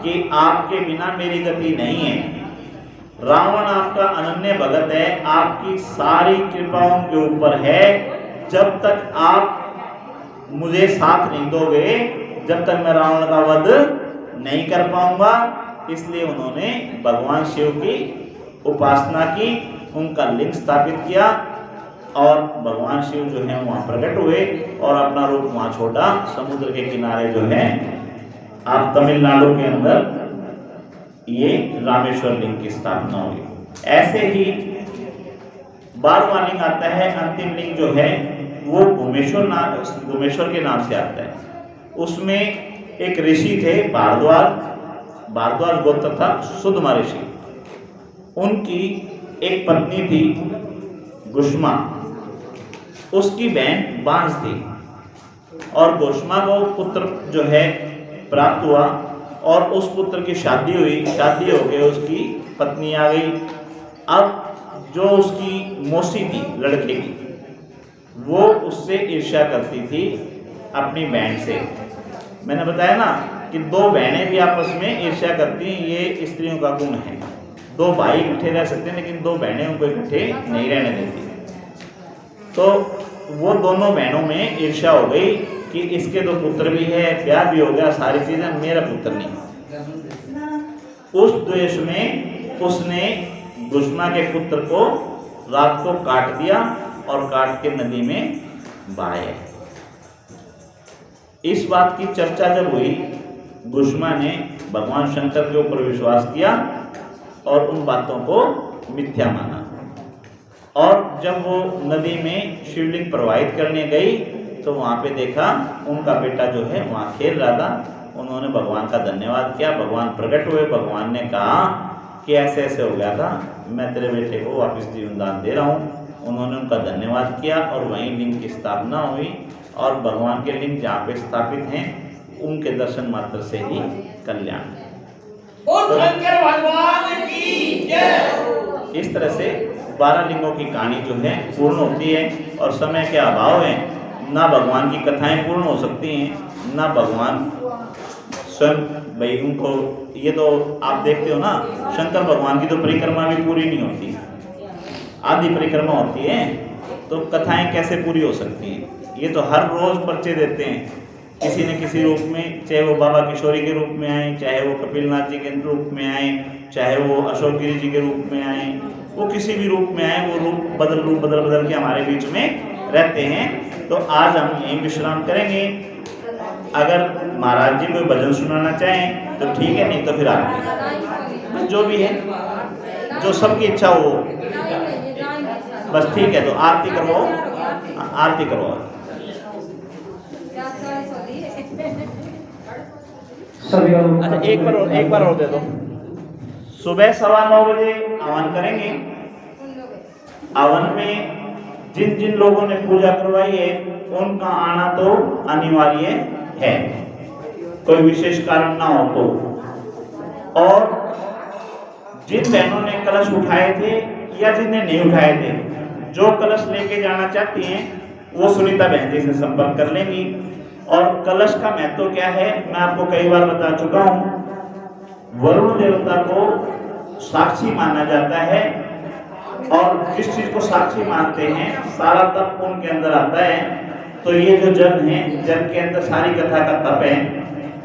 S1: कि आपके बिना मेरी गति नहीं है, रावण आपका अनन्य भगत है, आपकी सारी कृपा उनके ऊपर है, जब तक आप मुझे साथ नहीं दोगे जब तक मैं रावण का वध नहीं कर पाऊंगा। इसलिए उन्होंने भगवान शिव की उपासना की, उनका लिंग स्थापित किया और भगवान शिव जो है वहाँ प्रकट हुए और अपना रूप वहाँ छोड़ा। समुद्र के किनारे जो है आप तमिलनाडु के अंदर ये रामेश्वर लिंग की स्थापना हुई। ऐसे ही 12वां लिंग आता है, अंतिम लिंग जो है वो भूमेश्वर के नाम से आता है। उसमें एक ऋषि थे भारद्वाज गोत्र था, सुधमा ऋषि। उनकी एक पत्नी थी गुष्मा, उसकी बहन बांस थी और गुष्मा को पुत्र जो है प्राप्त हुआ और उस पुत्र की शादी हुई। शादी हो गई, उसकी पत्नी आ गई। अब जो उसकी मौसी थी लड़के की, वो उससे ईर्ष्या करती थी अपनी बहन से। मैंने बताया ना कि दो बहनें भी आपस में ईर्ष्या करती हैं, ये स्त्रियों का गुण है। दो भाई इकट्ठे रह सकते हैं लेकिन दो बहनें उनको इकट्ठे नहीं रहने देती। तो वो दोनों बहनों में ईर्ष्या हो गई कि इसके दो पुत्र भी है, ब्याह भी हो गया, सारी चीजें, मेरा पुत्र नहीं। उस द्वेष में उसने गुष्मा के पुत्र को रात को काट दिया और काट के नदी में बहाया। इस बात की चर्चा जब हुई, गुष्मा ने भगवान शंकर के ऊपर विश्वास किया और उन बातों को मिथ्या माना। और जब वो नदी में शिवलिंग प्रवाहित करने गई तो वहाँ पे देखा उनका बेटा जो है वहाँ खेल रहा था। उन्होंने भगवान का धन्यवाद किया, भगवान प्रकट हुए, भगवान ने कहा कि ऐसे ऐसे हो गया था, मैं तेरे बेटे को वापस जीवन दान दे रहा हूँ। उन्होंने उनका धन्यवाद किया और वहीं लिंग की स्थापना हुई। और भगवान के लिंग जहाँ पे स्थापित हैं उनके दर्शन मात्र से ही कल्याण।
S3: बोल शंकर भगवान की जय।
S1: इस तरह से 12 लिंगों की कहानी जो है पूर्ण होती है। और समय के अभाव है, ना भगवान की कथाएं पूर्ण हो सकती हैं, ना भगवान स्वयं भाई उनको, ये तो आप देखते हो ना, शंकर भगवान की तो परिक्रमा भी पूरी नहीं होती, आधी परिक्रमा होती है, तो कथाएं कैसे पूरी हो सकती हैं। ये तो हर रोज पर्चे देते हैं किसी न किसी रूप में, चाहे वो बाबा किशोरी के रूप में आए, चाहे वो कपिलनाथ जी के रूप में आए, चाहे वो अशोक गिरी जी के रूप में आए, वो किसी भी रूप में आए, वो रूप बदल के हमारे बीच में रहते हैं। तो आज हम यहीं विश्राम करेंगे। अगर महाराज जी कोई भजन सुनाना चाहें तो ठीक है, नहीं तो फिर आरती, जो भी है, जो सबकी इच्छा हो बस ठीक है। तो आरती करवाओ, आरती करवाओ। अच्छा एक बार और दे दो। सुबह 9:15 बजे हवन करेंगे। हवन में जिन जिन लोगों ने पूजा करवाई है उनका आना तो अनिवार्य है, कोई विशेष कारण ना हो तो। और जिन बहनों ने कलश उठाए थे या जिनने नहीं उठाए थे, जो कलश लेके जाना चाहती हैं वो सुनीता बहन जी से संपर्क कर लेंगी। और कलश का महत्व क्या है मैं आपको कई बार बता चुका हूँ। वरुण देवता को साक्षी माना जाता है और जिस चीज को साक्षी मानते हैं सारा तप उनके अंदर आता है। तो ये जो जल है, जल के अंदर सारी कथा का तप है।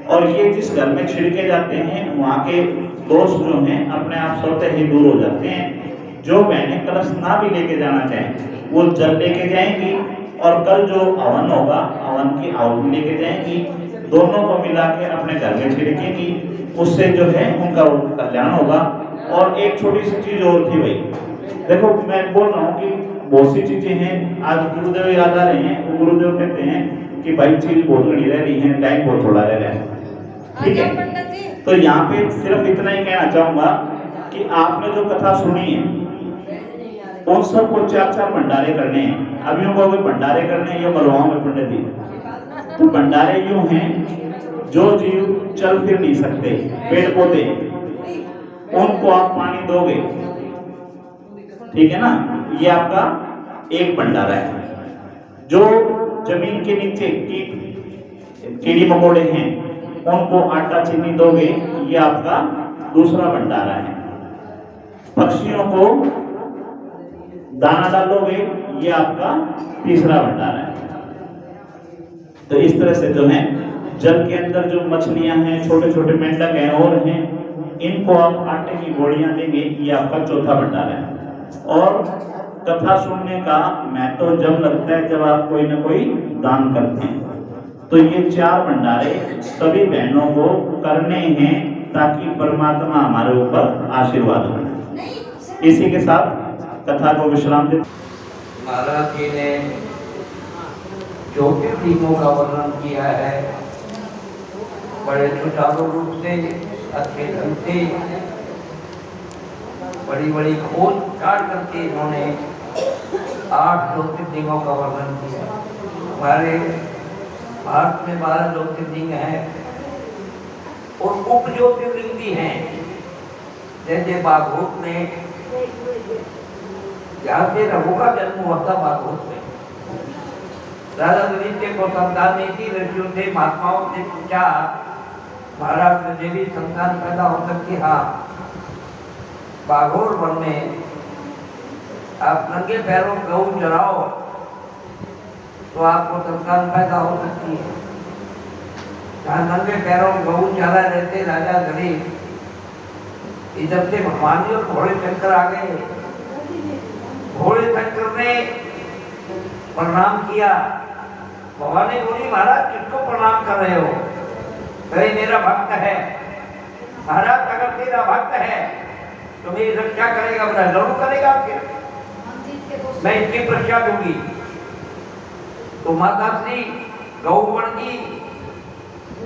S1: और ये जिस घर में छिड़के जाते हैं वहाँ के दोष जो हैं अपने आप स्वतः ही दूर हो जाते हैं। जो बहनें कलश ना भी लेके जाना चाहें वो जल लेके जाएंगी और कल जो हवन होगा हवन की आहुति लेके जाएंगी, दोनों को मिला के अपने घर में छिड़केंगी, उससे जो है उनका कल्याण होगा। और एक छोटी सी चीज और थी भाई, देखो मैं बोल रहा हूँ कि बहुत सी चीजें हैं, आज गुरुदेव याद आ रहे हैं, तो गुरुदेव कहते हैं कि भाई चीज बहुत घड़ी रह रही है, टाइम बहुत थोड़ा रह रहा है, ठीक है। तो यहाँ पे सिर्फ इतना ही कहना चाहूंगा कि आपने जो कथा सुनी है उन सबको 4-4 भंडारे करने हैं। अभी उनको भंडारे करने हैं, ये मरवाओं में पंडित जी, तो भंडारे यूं हैं, जो जीव चल फिर नहीं सकते, पेड़ पौधे, उनको आप पानी दोगे, ठीक है ना, ये आपका एक भंडारा है। जो जमीन के नीचे कीड़ी मकोड़े हैं उनको आटा चीनी दोगे, ये आपका दूसरा भंडारा है। पक्षियों को दाना डालोगे, ये आपका तीसरा भंडारा है। तो इस तरह से जो है जल के अंदर जो मछलियां हैं, छोटे छोटे मेंढक हैं और हैं, इनको आप आटे की गोलियां देंगे, ये आपका चौथा भंडारा है। और कथा सुनने का महत्व जब लगता है जब आप कोई ना कोई दान करते हैं। तो ये 4 भंडारे सभी बहनों को करने हैं ताकि परमात्मा हमारे ऊपर आशीर्वाद हो। इसी के साथ कथा को विश्राम दे।
S3: महाराज जी ने ज्योतिर्लिंगों का वर्णन किया है, बड़े सुचारू रूप से, अच्छे ढंग से, बड़ी बड़ी खोज काट करके इन्होंने 8 ज्योतिर्लिंगों का वर्णन किया। हमारे भारत में 12 ज्योतिर्लिंग हैं और उप ज्योतिर्लिंग भी हैं। जैसे बागोट में, जहाँ से रघु का जन्म हुआ था बागोट में, राजा दरिद्र को संतान नहीं थी, ऋषियों से महात्माओं से पूछा महाराज मुझे भी संतान पैदा हो सकती? हाँ, बाघोर वन में आप नंगे पैरों गऊ चराओ तो आपको संतान पैदा हो सकती है। जहाँ नंगे पैरों गऊ चरा रहते राजा गरीब, इधर से भगवान जी और घोड़े शंकर आ गए। घोड़े शंकर ने प्रणाम किया। भगवान ने बोली महाराज किसको प्रणाम कर रहे हो? कहे मेरा भक्त है। महाराज अगर तेरा भक्त है तो मेरी रक्षा करेगा? बता जरूर करेगा, फिर मैं इसकी रक्षा दूंगी। तो तो माता श्री गौ बन गई,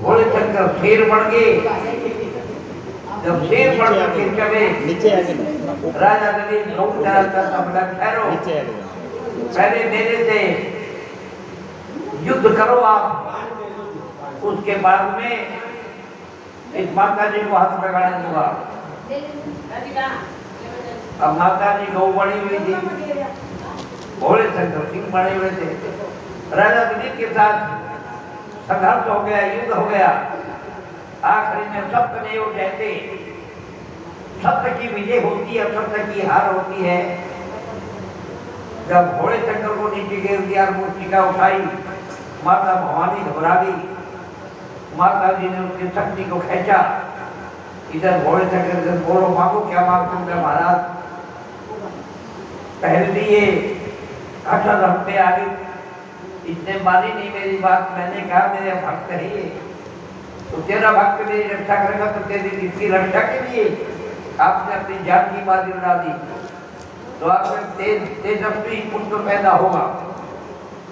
S3: भोले शंकर शेर बन गए। जब शेर बन करके चले, राजा नरेंद्र गौ चलाता बोला ठहरो, पहले मेरे से युद्ध करो आप, उसके बाद में इस माता जी को हाथ लगाने दूंगा। अब माता जी गौ बनी हुई थी, भोले शंकर सिंह बने हुए थे। राजा दिलीप के साथ संघर्ष हो गया, युद्ध हो गया। आखिरी में सत्यमेव जयते, सत्य की विजय होती है, सत्य की हार होती है। जब भोले शंकर को नीचे गिर दिया, मूर्तिका उठाई, माता भवानी घबरा गई। माता जी ने उसकी शक्ति को खींचा। इधर भोले शंकर से बोलो मांगो, क्या मांगते हो महाराज? पहले ये 18 हफ्ते आगे इसने मानी नहीं मेरी बात। मैंने कहा मेरे भक्त है ये, तो तेरा भक्त मेरी रक्षा करेगा, तो तेरी इसकी रक्षा के लिए आपने अपनी जान की बाजी उड़ा दी। तो आपने तेजस्वी पुत्र पैदा होगा,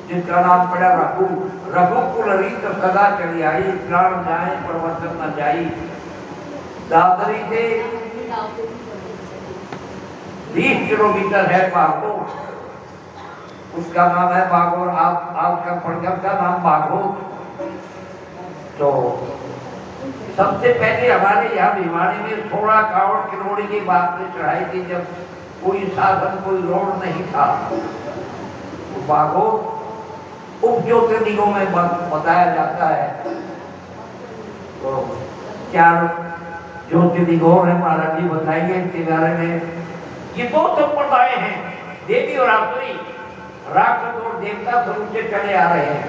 S3: जिसका नाम पड़ा रघु। रघुकुल रीत सदा चली आई, प्राण जाए प्रवचन न जाई। दादरी से 20 किलोमीटर है बागोर, उसका नाम है बागोर। आपका पड़गम का नाम बागोर। तो सबसे पहले हमारे यहाँ भिवानी में 16 कावड़ किलोड़ी की बात में चढ़ाई थी, जब कोई साधन कोई रोड नहीं था। तो बागोर उप ज्योतिर्लिंगों में बताया जाता है। तो 4 ज्योतिर्लिंग और है, महाराज जी बताएंगे इसके बारे में। ये 2 संप्रदाय हैं, देवी और आसुरी, राक्षस और देवता स्वरूप से चले आ रहे हैं।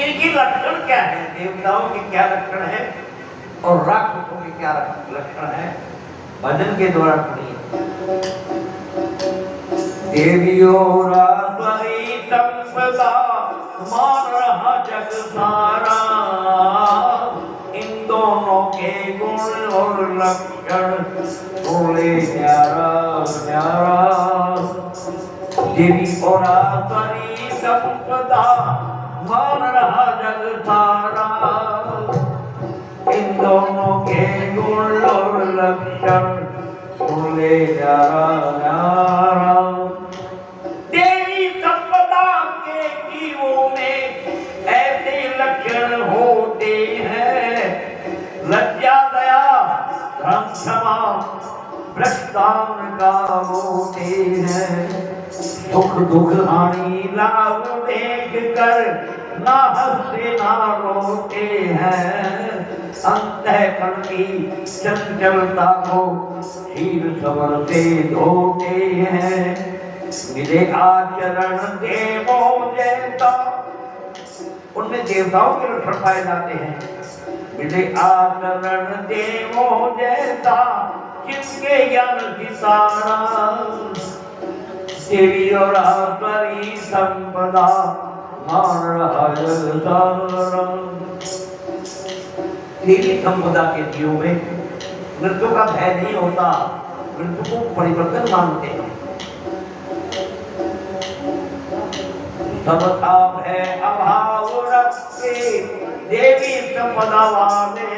S3: इनकी लक्षण क्या है? देवताओं के क्या लक्षण है और राक्षसों के क्या लक्षण है? भजन के द्वारा सुनिए। देवियों रासुरी संपदा मान रहा जग सारा, इन दोनों के गुण और लक्षण बोले न्यारा न्यारा। देवी और आसुरी संपदा मान रहा जग सारा, इन दोनों के गुण और लक्षण बोले न्यारा न्यारा। देवी संपदा के जीवों में ऐसे लक्षण होते हैं, लज्जा दया धर्म क्षमा भ्रष्टान का होते हैं। सुख दुख हानि लाभ देख कर ना हंसते ना रोते हैं, अंतःकरण की चंचलता को क्षीर सवर से धोते हैं। मिले आचरण देवों जैसा, उनमें देवताओं के लक्षण पाए जाते हैं। मिले आचरण देवों जैसा, जिनके ज्ञान सितारा। देवी और आसुरी संपदा मान रहा जग सारा। देवी संपदा के जीवों में मृत्यु का भय नहीं होता, मृत्यु को परिवर्तन मानते हैं। सबका भय अभाव रखते देवी संपदा वाले,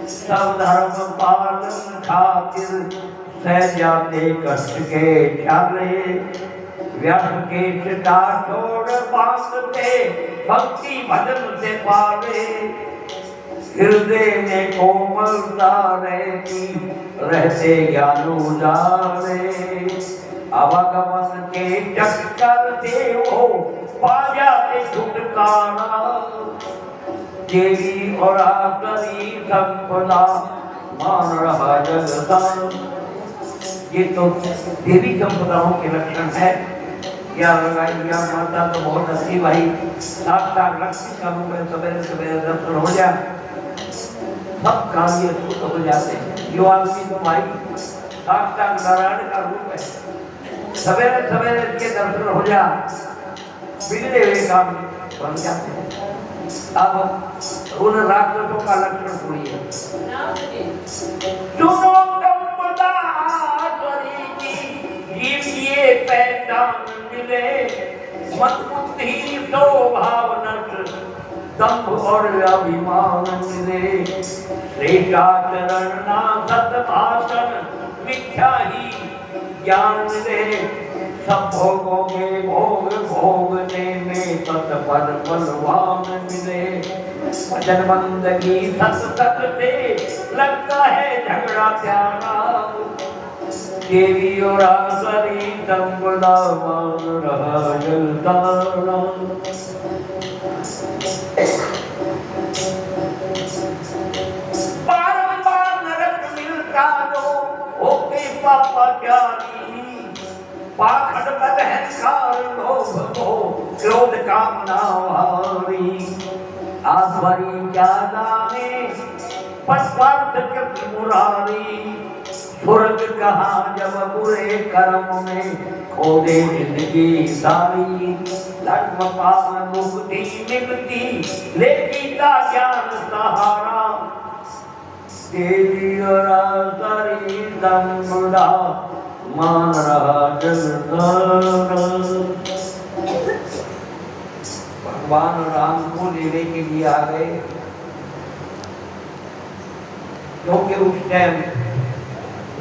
S3: सब धर्म पालन खातिर सह जाते कष्ट के छाले। व्यर्थ के चिता छोड़ बांधते भक्ति भजन से पाले, हृदय में कोमलता रहती रहते ज्ञान उजाले। आवागमन के चक्कर से वो पा जाते छुटकारा। देवी और आसुरी संपदा मान रहा जग सारा। ये तो देवी संपदाओं के लक्षण है। या लगाइया माता तो बहुत अच्छी भाई, साक्षात लक्ष्मी का रूप में सवेरे सवेरे दर्शन हो जाए, सब कार्य शुद्ध हो जाते हैं। यो आदमी तो भाई साक्षात नारायण का रूप है, सवेरे सवेरे इसके दर्शन हो जा, बिगड़े हुए काम बन जाते हैं। अब उन राक्षसों का लक्षण सुनिए। सुनो संपदा आसुरी की, ये पहचान मिले, मत बुद्धि स्वभावनक दंभ और अभिमान मिले श्रेष्ठाचरण ना सत्भाषण मिथ्या ही ज्ञान मिले सब भोगों के भोग भोगने में तत्पर बलवान मिले भजन बंदगी सत सत से लगता है झगड़ा प्यारा देवी और आसरी दम्बला मान रहा जलतारा बारंबार नरक मिलता जो होके पापाचारी पाखंड बद अहंकार लोभ मोह क्रोध कामना भारी आध्वरी क्या जाने पश्चात कृत मुरारी स्वर्ग कहाँ जब बुरे कर्म में खो दे जिंदगी सारी धर्मपाल मुक्ति मिलती लेकी का ज्ञान सहारा देवी और आसरी दम्बुड़ा मान रहा जगतारा भगवान राम को लेने के लिए आ गए क्योंकि उस टाइम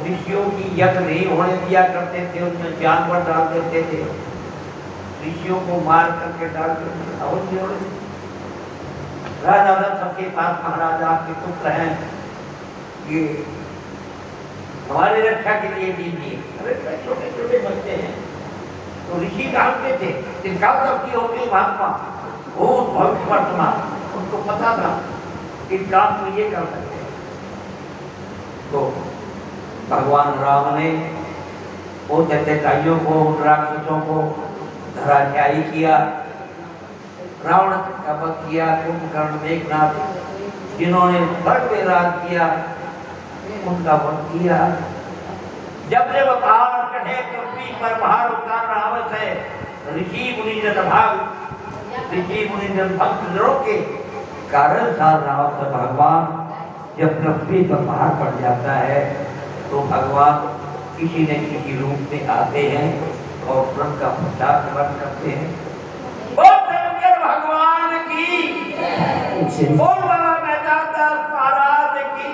S3: ऋषियों की यज्ञ नहीं होने दिया करते थे उसमें जानवर डाल देते थे ऋषियों को मार करके डाल देते राजा सबके पास महाराजा के पुत्र हैं ये हमारी रक्षा के लिए दीजिए अरे छोटे छोटे बच्चे हैं तो ऋषि डालते थे जिनका की होती महात्मा भूत भविष्य वर्तमान उनको पता था कि काम को ये कर सकते हैं तो भगवान राम ने वो दैत्यों को राक्षसों को धराशायी किया रावण का वध किया कुंभकर्ण मेघनाथ जिन्होंने भव्य राज किया उनका वध किया जब जब पहाड़ चढ़े पृथ्वी पर पहाड़ उतारना आवश्यक है ऋषि मुनिजन भक्त के कारण भगवान जब पृथ्वी पर पहाड़ पड़ जाता है तो भगवान किसी न किसी रूप में आते हैं और प्रण का प्रचार करते हैं भगवान की बोल बाबा मेहदास महाराज की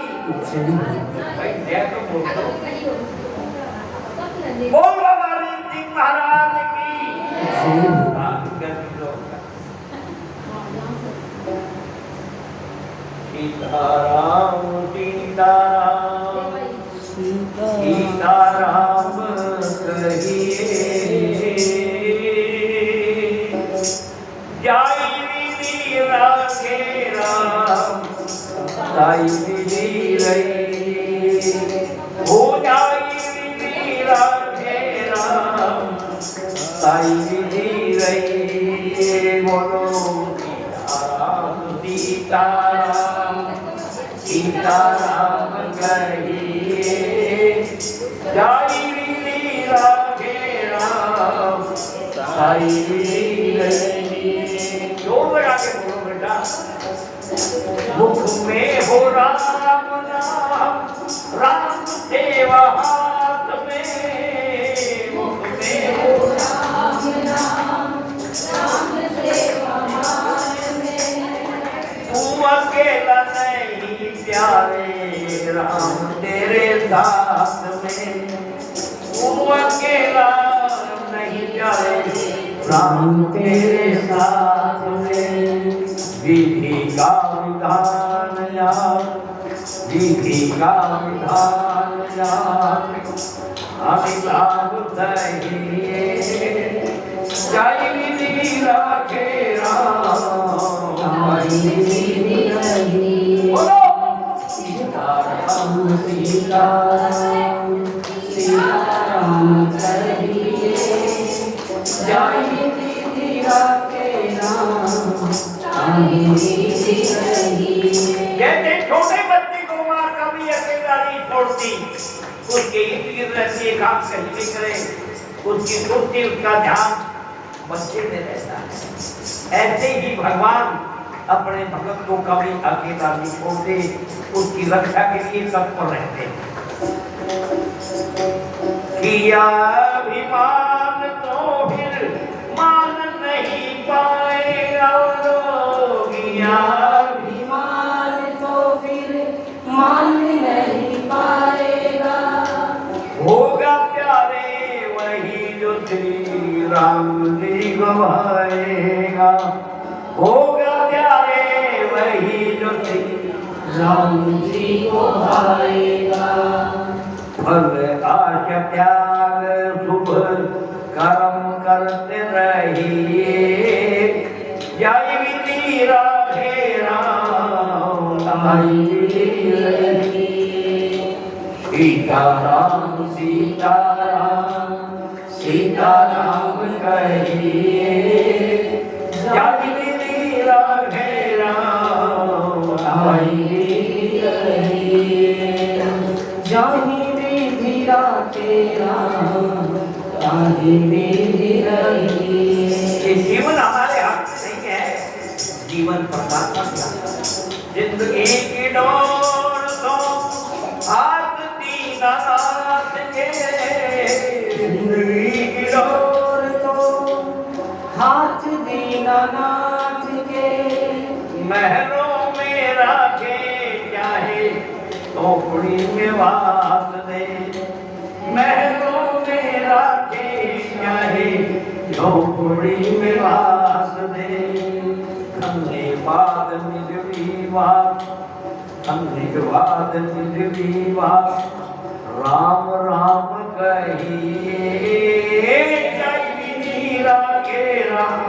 S3: बोल बाबा रीम सिंह महाराज की सीताराम सीताराम सीताराम कहिए जाई विधि राखे राम जाई विधि रही हो जाई विधि राखे राम जाई विधि रही बोलो सीताराम सीताराम कहिए जाई विधि राखे राम जाई विधि रही जोर लगा के बोलो बेटा मुख में हो राम नाम राम सेवा हाथ में मुख में हो राम नाम राम सेवा हाथ में तू अकेला नहीं प्यारे राम तेरे साथ में तू अकेला नहीं प्यारे राम तेरे साथ में विधि का विधान याद विधि का विधान याद अमिताभ सहिए जय विधि राखे राम बोलो सीताराम सीताराम सीताराम कहिए जय विधि राखे कहते छोटे बच्चे को माँ कभी अकेला नहीं छोड़ती उसके इर्द गिर्द रहती है काम कहीं भी करे उसकी सुनती उसका ध्यान बच्चे में रहता है ऐसे ही भगवान अपने भक्त को कभी अकेला नहीं छोड़ते उसकी रक्षा के लिए तत्पर रहते हैं किया अभिमान तो फिर मान नहीं पा
S4: अभिमान तो फिर मान नहीं पाएगा।
S3: होगा प्यारे वही जो श्री राम जी को भाएगा। होगा प्यारे वही जो श्री
S4: राम जी को भाएगा।
S3: फल आश त्याग शुभ कर्म करते रहिए। जय विधि राधे राम ताई सीताराम सीताराम सीताराम कहिए। जय विधि राधे राम ताई
S4: जाहि विधि राधे राम ताहि विधि रहिए।
S3: ये जीवन हमारे हाथ में नहीं है, जीवन परमात्मा का। जिंदगी की डोर तो हाथ दीनानाथ के। जिंदगी की डोर तो
S4: हाथ दीनानाथ के।
S3: महलों में रखे चाहे झोपड़ी में वास दे। महलों में रखे चाहे झोपड़ी में वास दे। हमने बाद निज विवाह हमने बाद निज विवाह राम राम कहिए। जय विधि राखे राम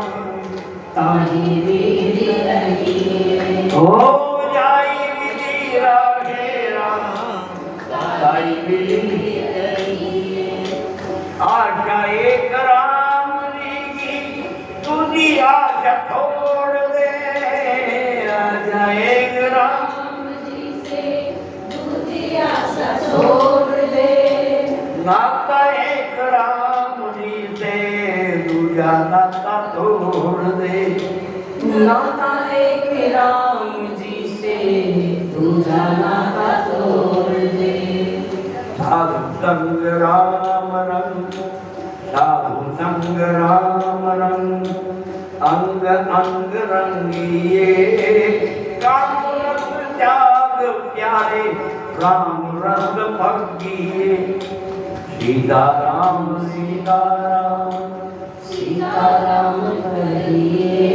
S4: ताहि विधि रहिए।
S3: ओ जय विधि राखे राम ताहि विधि
S4: रहिए।
S3: आशा एक राम जी की तुझी आशा छोड़ दे। आशा एक राम
S2: जी से दूधी आशा छोड़ दे।
S3: नाता एक राम जी से दूजा नाता तोड़ दे।
S4: नाता एक राम जी से दूजा नाता तोड़ दे।
S3: साधु संग राम रंग साधु संग राम रंग अंग अंग रंगिए। काम रस त्याग प्यारे राम रस भगिए। सीताराम सीताराम
S4: सीताराम कहिए।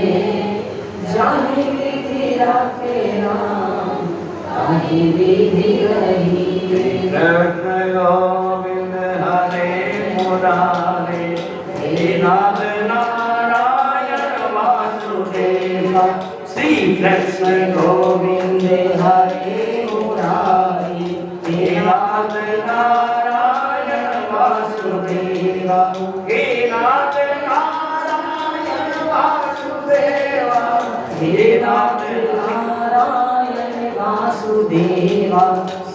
S4: जाहि विधि राखे राम ताहि विधि रहिए।
S3: कृष्ण गोविंद हरे मुरारे हे नाथ नारायण वासुदेव। श्री कृष्ण
S4: गोविंद हरे मुरारी
S3: हे नाथ नारायण वासुदेव। हे नाथ नारायण वासुदेव। हे नाथ
S4: नारायण वासुदेवा।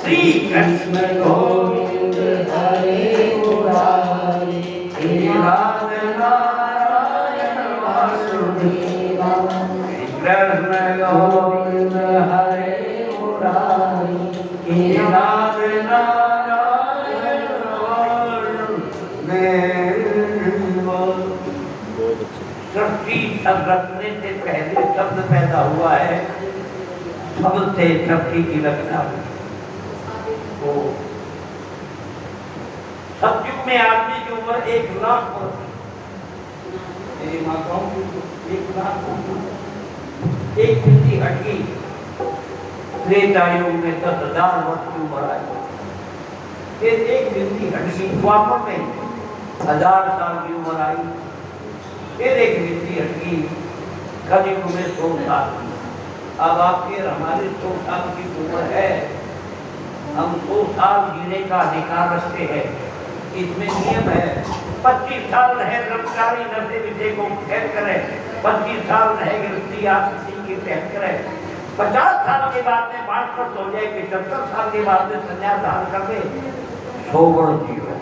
S3: श्री कृष्ण
S4: गोविंद हरे मुरारी
S3: हे नाथ नारायण वासुदेव। कृष्ण गोविंद हरे
S4: मुरारी
S3: हे नाथ नारायण वासुदेव। सृष्टि सब रचने से पहले शब्द पैदा हुआ है। शब्द से सृष्टि की रचना हुई। तो सतयुग में आदमी की उम्र 1 लाख वर्ष। मेरी माताओं की 1 लाख एक बिंदी हटकी। त्रेता युग में 10,000 वर्ष की उम्र आई। फिर एक बिंदी हटकी द्वापर में 1000 साल की उम्र आई। फिर एक बिंदी हटकी कलयुग में 100 साल की। अब आपके और हमारे 100 साल की उम्र है। हम 100 साल जीने का अधिकार रखते हैं। इसमें नियम है 25 साल रहे ब्रह्मचारी नशे विषय को त्याग करें। 25 साल रहे गृहस्थी आत्मसी की त्याग करें। 50 साल के बाद में 5 वर्ष हो जाए। 75 साल के बाद में संन्यास धारण कर दे। 100 वर्ष जीवन।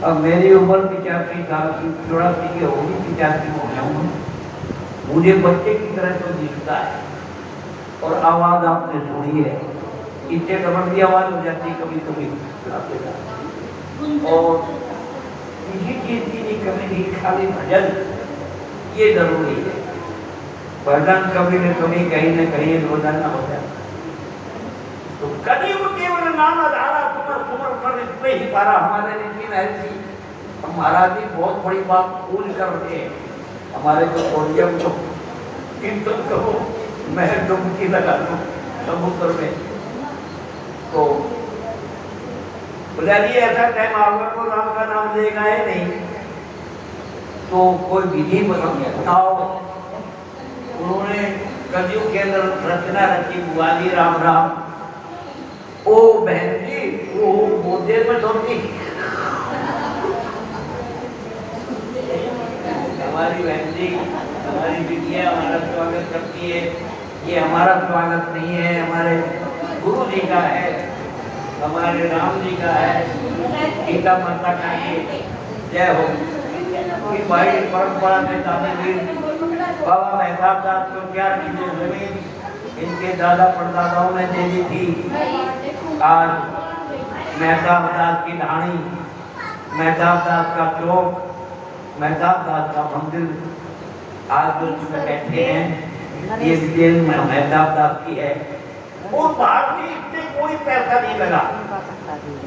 S3: अब मेरी उम्र 85 साल की 84 की होगी। 85 हो जाऊंगा। मुझे बच्चे की तरह तो दिखता है। और आवाज आपने सुनी है। इससे डबल भी आवाज हो जाती है कभी कभी। और किसी चीज की नहीं कमी नहीं, खाली भजन ये जरूरी है। भजन कभी न कभी कहीं न कहीं रोजाना हो जाए। तो कलयुग केवल नाम आधारा कुमर कुमर पर इतने ही पारा हमारे ऋषि महर्षि हम महाराज जी बहुत बड़ी बात भूल कर रहे हैं। हमारे जो पोडियम को कीर्तन करो मैं डुबकी लगा दूं समुद्र में। तो बोला जी ऐसा टाइम आऊंगा तो राम का नाम लेगा है नहीं, तो कोई विधि बताओ। उन्होंने कलयुग के अंदर रचना रची बुआली राम राम। ओ बहन जी वो देर में सोती हमारी बहन जी हमारी बिटिया हमारा स्वागत करती है। ये हमारा स्वागत नहीं है, हमारे गुरु जी का है, हमारे राम जी का है, गीता माता का है। जय हो। कि भाई परंपरा में दादाजी बाबा मेहताब दास को क्या चीजें जमीन इनके दादा परदादाओं ने दे दी थी। आज मेहताब दास की ढाणी, मेहताब दास का चौक, मेहताब दास का मंदिर आज जो इसमें बैठे हैं ये विजय मेहताब दास की है। और भारतीय इससे कोई पैसा नहीं लगा,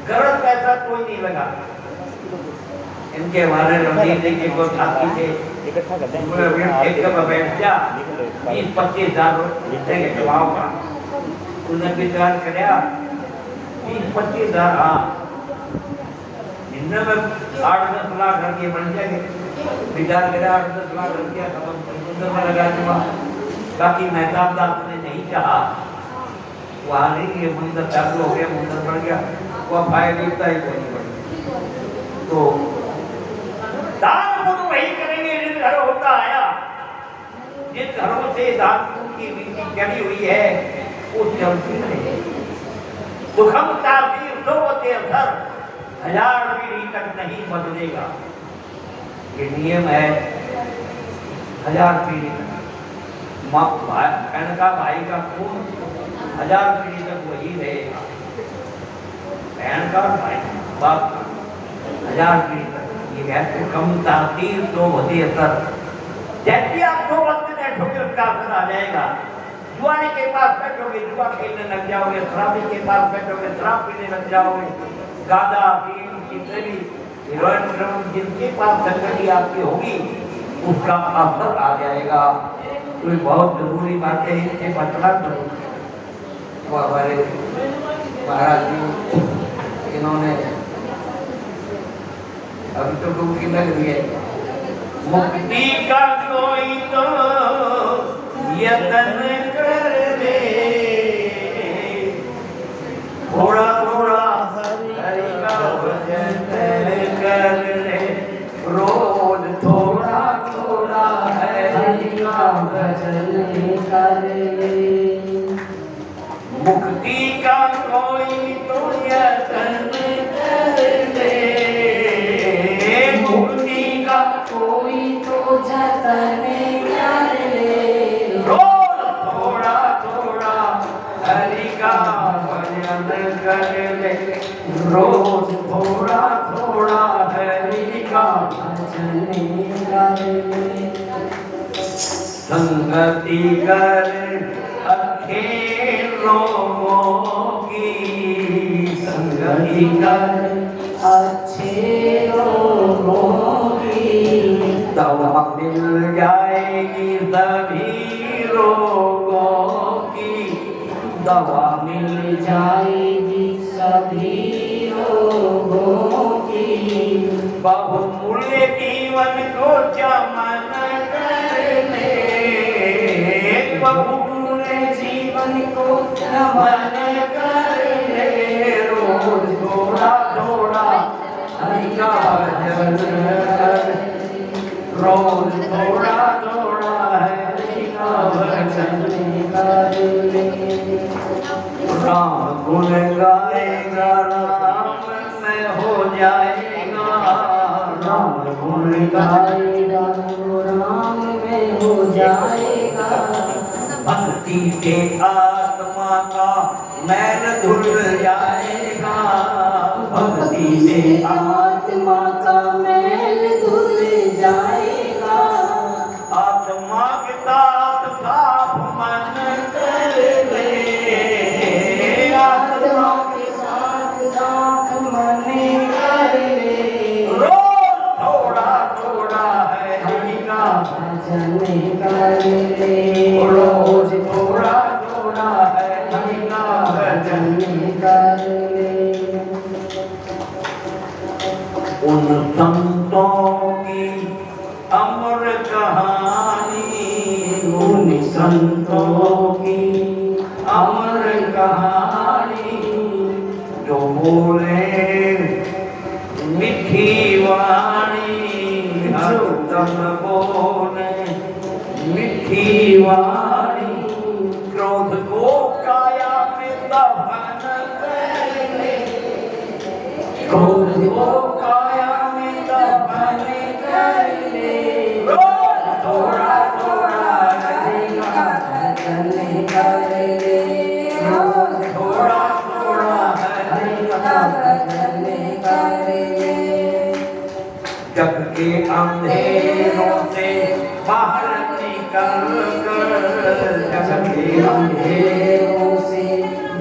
S3: गरज पैसा कोई नहीं लगा। इनके हमारे रंजीत जी के कोई साथी थे, एक का बैठ जा 20-25 हजार रुपये के जवाब का उन्हें विचार कराया 20-25 हजार। हाँ इनमें 8-10 लाख रुपये बन जाएंगे। विचार कराया 8-10 लाख रुपया खत्म में लगा चुका। बाकी मेहताब दास ने नहीं चाहा, वहाँ नहीं ये मंदिर चालू हो गया, मंदिर बढ़ गया, वह फायदा ही कोई नहीं बढ़। तो दान पुण्य वही करेंगे जिन घरों होता आया, जिन घरों से दान पुण्य की रीति चली हुई है वो चलती रहे। सुखम ताबीर सोवते अवसर 1000 पीढ़ी तक नहीं बदलेगा। ये नियम है 1000 पीढ़ी तक। बहन का भाई का खून 1000 पीढ़ी तक वही रहेगा। बहन का भाई बाप का 1000 पीढ़ी तक। ये कम तासीर तो होती असर। जैसे आप 2 वक्त बैठोगे उसका असर आ जाएगा। जुआने के पास बैठोगे जुआ खेलने लग जाओगे, शराबी के पास बैठोगे शराब पीने लग जाओगे, गादा पीन जितने भी हीरोइन फिल्म जिनके पास संगति आपकी होगी उसका असर आ जाएगा। तो बहुत जरूरी बात है, इनसे बचना जरूरी। वो हमारे महाराज जी इन्होंने अभी तो डूबकी लग रही है। मुक्ति का कोई तो यतन कर ले, थोड़ा थोड़ा हरि का भजन कर ले, रोज थोड़ा थोड़ा हरि का भजन कर ले। मुक्ति का कोई तो यतन कर ले,
S4: कोई तो जतन कर ले,
S3: रोज थोड़ा थोड़ा हरि का भजन कर ले, रोज थोड़ा थोड़ा हरि का
S4: भजन कर ले।
S3: संगति कर अच्छे लोगों की, संगति कर
S4: अच्छे लोगों की,
S3: दवा मिल जाएगी सभी रोगों की, दवा
S4: मिल जाएगी सभी लोगों की।
S3: बहुमूल्य जीवन को चमन कर ले, बहुमूल्य
S4: जीवन को नमन कर ले,
S3: रोज थोड़ा थोड़ा हरि का भजन कर, रोज थोड़ा थोड़ा हरि का भजन
S4: कर ले।
S3: राम गुण गाएगा राम में हो जाएगा, राम गुण गाएगा
S4: राम में हो जाएगा।
S3: भक्ति से आत्मा का मैल धुल जाएगा, भक्ति से
S4: आत्मा का मैल धुल जाएगा।
S3: आत्मा के साथ
S4: भजन कर ले
S3: रोज थोड़ा थोड़ा है हरि का भजन
S4: कर ले।
S3: उन संतों की अमर कहानी,
S4: उन संतों की
S3: अमर कहानी, जो बोले मीठी वाणी, हरदम बोले मीठी वाणी, क्रोध को काया में दफन कर ले, क्रोध को काया में दफन कर ले, रोज थोड़ा थोड़ा हरि का
S4: भजन कर ले
S3: रोज थोड़ा थोड़ा हरि का
S4: भजन कर ले।
S3: जग के अंधेरों से बाहर निकल कर, जग के
S4: अंधेरों से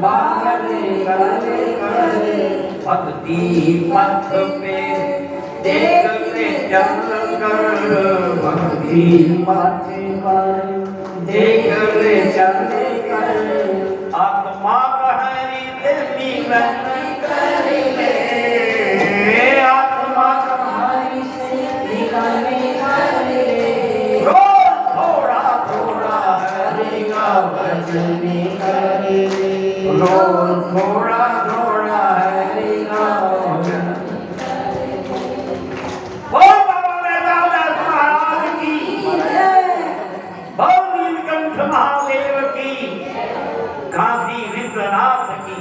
S4: बाहर निकल कर
S3: भक्ति पथ पे देख ले चल कर, भक्ति
S4: पथ पर
S3: देख ले चल
S4: कर
S3: आत्मा हरि मिलन कर ले, आत्मा
S4: हरि से मिलन कर ले।
S3: रोज थोड़ा थोड़ा हरि का
S4: भजन कर ले
S3: रोज थोड़ा थोड़ा हरि का भजन। बोल बाबा मेहताबदास महाराज की, बोल नीलकंठ महादेव की, काशी विश्वनाथ की।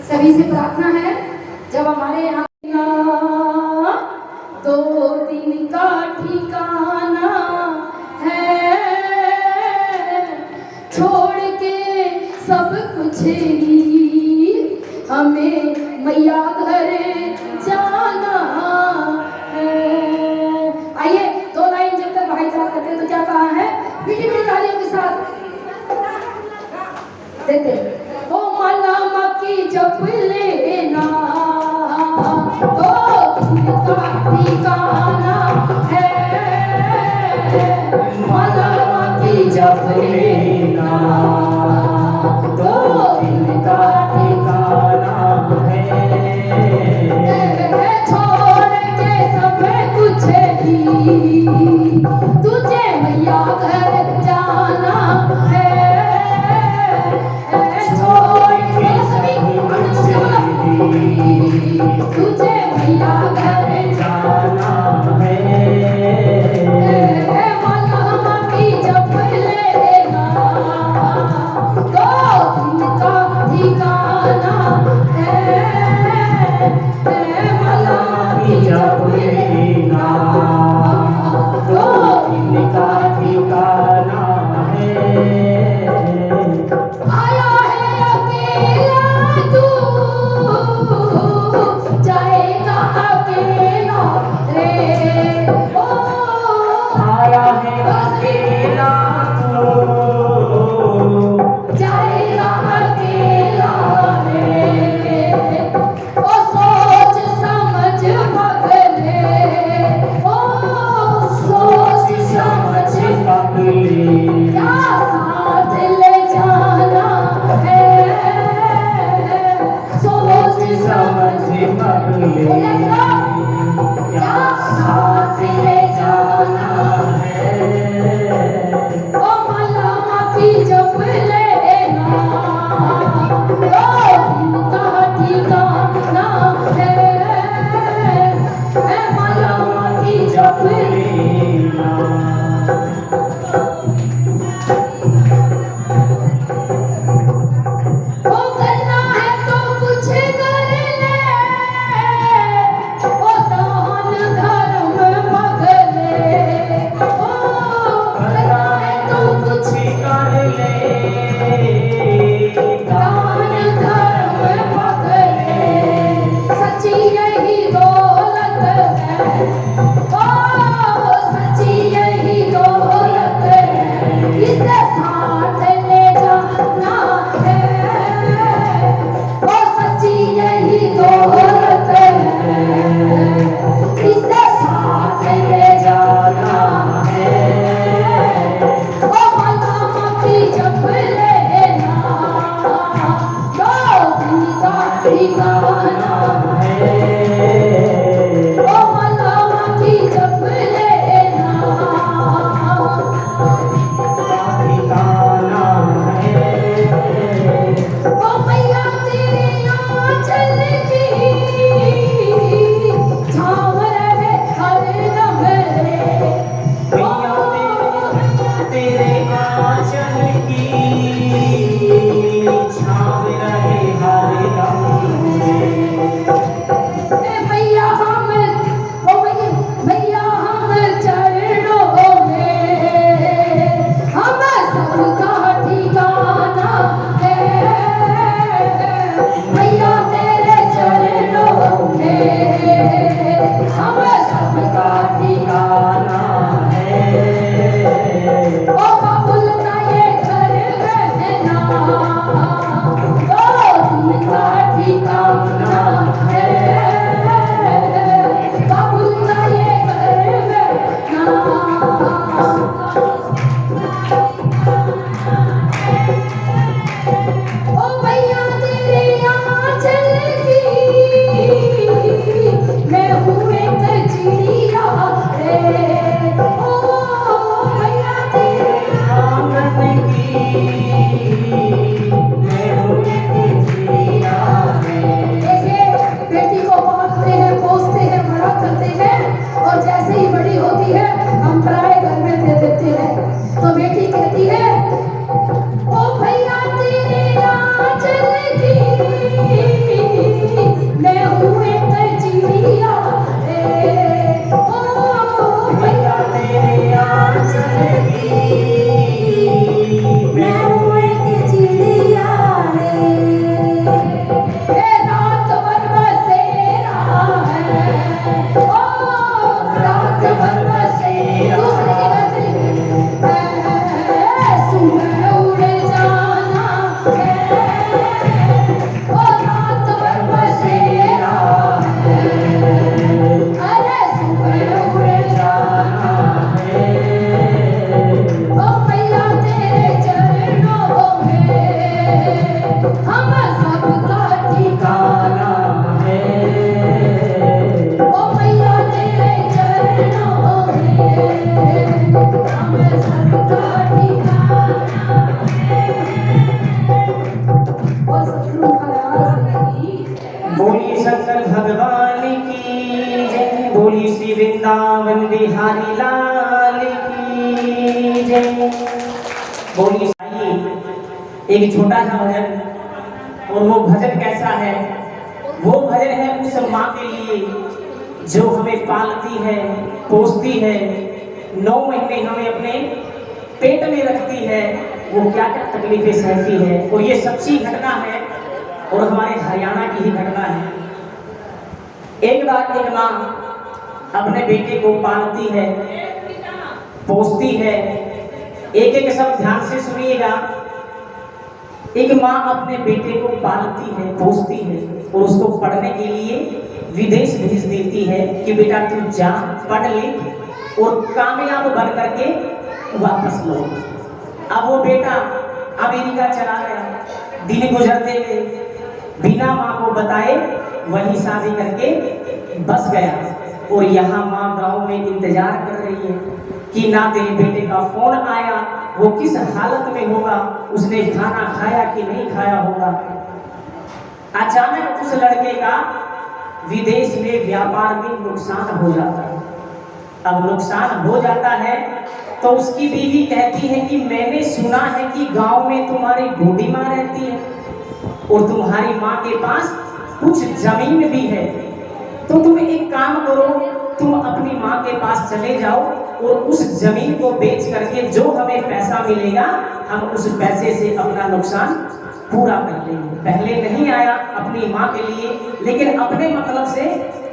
S2: सभी से प्रार्थना है, जब हमारे यहाँ 2 दिन का ठिकाना है, छोड़ के सब कुछ ही हमें मैया घर जाना है। आइए 2 लाइन जब तक भाई साहब करते हैं तो क्या कहा है, मीठी मीठी तालियों के साथ देते ओ माला मक्की जप लेना, 2 दिन का ठिकाना है, माला मक्की जप लेना, 2 दिन का ठिकाना है, छोड़ के सब कुछ ही तुझे मैया घर जाना है, छोड़ के सभी तुझे मैया घर
S4: जाना है।
S2: माला मक्की जप लेना, 2 दिन का ठिकाना है, माला मक्की जप लेना, 2 दिन का
S4: ठिकाना है।
S2: आया है अकेला तू, जाएगा अकेला रे, ओ
S4: आया है अकेला तू,
S2: जाएगा अकेला रे, ओ सोच समझ पगले, ओ सोच समझ क्या साथ ले जाना है, सोच समझ क्या साथ ले जाना है, ओ माला मक्की जप लेना, 2 दिन का ठिकाना है, माला मक्की जप लेना। ओ करना है तो कुछ कर ले, तो बेटी कहती है ओ भैया तेरे आंचल की मैं हूँ एक चिड़िया रे ओ
S4: भैया तेरे आंचल की
S2: मैं हूँ एक चिड़िया रे रात भर बसेरा है ओ रात भर बसेरा दूसरे की बात सुबह उड़ जाना है ओ रात भर बसेरा अरे सुबह उड़ जाना ओ भैया तेरे चरणों में हम सबका ठिकाना ओ भैया तेरे चरणों में हम सबका ठिकाना ओ सतगुरु महाराज की
S4: बोली शंकर भगवान की जय, बोली श्री वृंदावन बिहारी लाल की जय। बोली आइए एक छोटा सा भजन, और वो भजन कैसा है? वो भजन है उस माँ के लिए जो हमें पालती है, पोसती है, 9 महीने हमें अपने पेट में रखती है, वो क्या क्या तकलीफें सहती है। और ये सच्ची घटना है और हमारे हरियाणा की ही घटना है। एक बार एक माँ अपने बेटे को पालती है, पोसती है। एक एक सब ध्यान से सुनिएगा। एक माँ अपने बेटे को पालती है, पोसती है और उसको पढ़ने के लिए विदेश भेज देती है कि बेटा तू जा, पढ़ ले और कामयाब बन करके वापस लौट। अब वो बेटा अमेरिका चला गया। दिन गुजरते गए, बिना माँ को बताए वही शादी करके बस गया। और यहाँ माँ गांव में इंतजार कर रही है कि ना तेरे बेटे का फोन आया, वो किस हालत में होगा, उसने खाना खाया कि नहीं खाया होगा। अचानक उस लड़के का विदेश में व्यापार में नुकसान हो जाता है। अब नुकसान हो जाता है तो उसकी बीवी कहती है कि मैंने सुना है कि गांव में तुम्हारी बूढ़ी माँ रहती है और तुम्हारी माँ के पास कुछ जमीन भी है, तो तुम एक काम करो, तुम अपनी माँ के पास चले जाओ और उस जमीन को बेच करके जो हमें पैसा मिलेगा हम उस पैसे से अपना नुकसान पूरा कर लेंगे। पहले नहीं आया अपनी माँ के लिए, लेकिन अपने मतलब से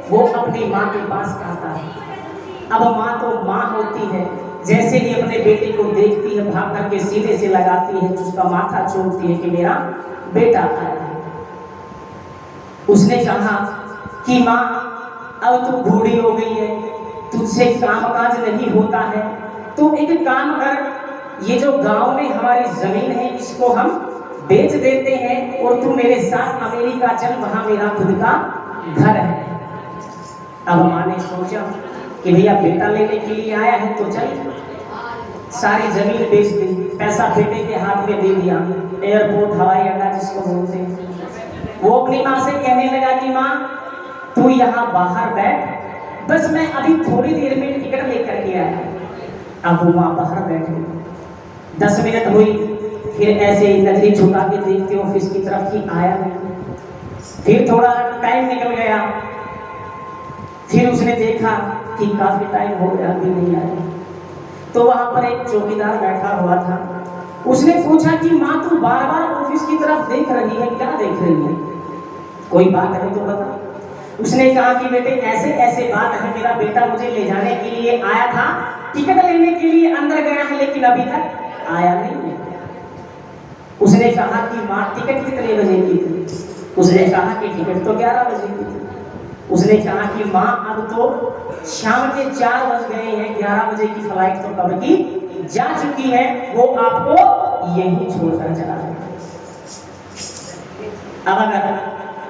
S4: वो अपनी माँ के पास आता है। अब माँ तो माँ होती है, जैसे ही अपने बेटे को देखती है भाग करके सीने से लगाती है, उसका माथा चूमती है कि मेरा बेटा आया है। उसने कहा कि माँ अब तू बूढ़ी हो गई है, तुझसे काम काज नहीं होता है, तो एक काम कर, ये जो गांव में हमारी जमीन है इसको हम बेच देते हैं और तू मेरे साथ अमेरिका चल, वहां मेरा खुद का घर है। अब माँ ने सोचा कि भैया बेटा लेने के लिए आया है तो चल, सारी जमीन बेच दी, पैसा बेटे के हाथ में दे दिया। एयरपोर्ट हवाई अड्डा जिसको बोलते हैं, वो अपनी माँ से कहने लगा कि माँ तू यहाँ बाहर बैठ, बस मैं अभी थोड़ी देर में टिकट लेकर के आया। अब वो माँ बाहर बैठी, 10 मिनट हुई, फिर ऐसे ही नजरी झुका के देखते ऑफिस की तरफ कि आया नहीं। फिर थोड़ा टाइम निकल गया, फिर उसने देखा कि काफी टाइम हो गया अभी नहीं आया। तो वहां पर एक चौकीदार बैठा हुआ था, उसने पूछा कि माँ तू बार बार ऑफिस की तरफ देख रही है, क्या देख रही है, कोई बात है तो बता। उसने कहा कि बेटे ऐसे ऐसे बात है, मेरा बेटा मुझे ले जाने के लिए आया था, टिकट लेने के लिए अंदर गया है लेकिन अभी तक आया नहीं है। उसने कहा कि माँ टिकट कितने बजे की थी? उसने कहा कि टिकट तो 11 बजे की थी। उसने कहा कि माँ अब तो शाम के 4 बज गए हैं, 11 बजे की फ्लाइट तो कब की जा चुकी है, वो आपको यहीं छोड़कर चला है। अब अगर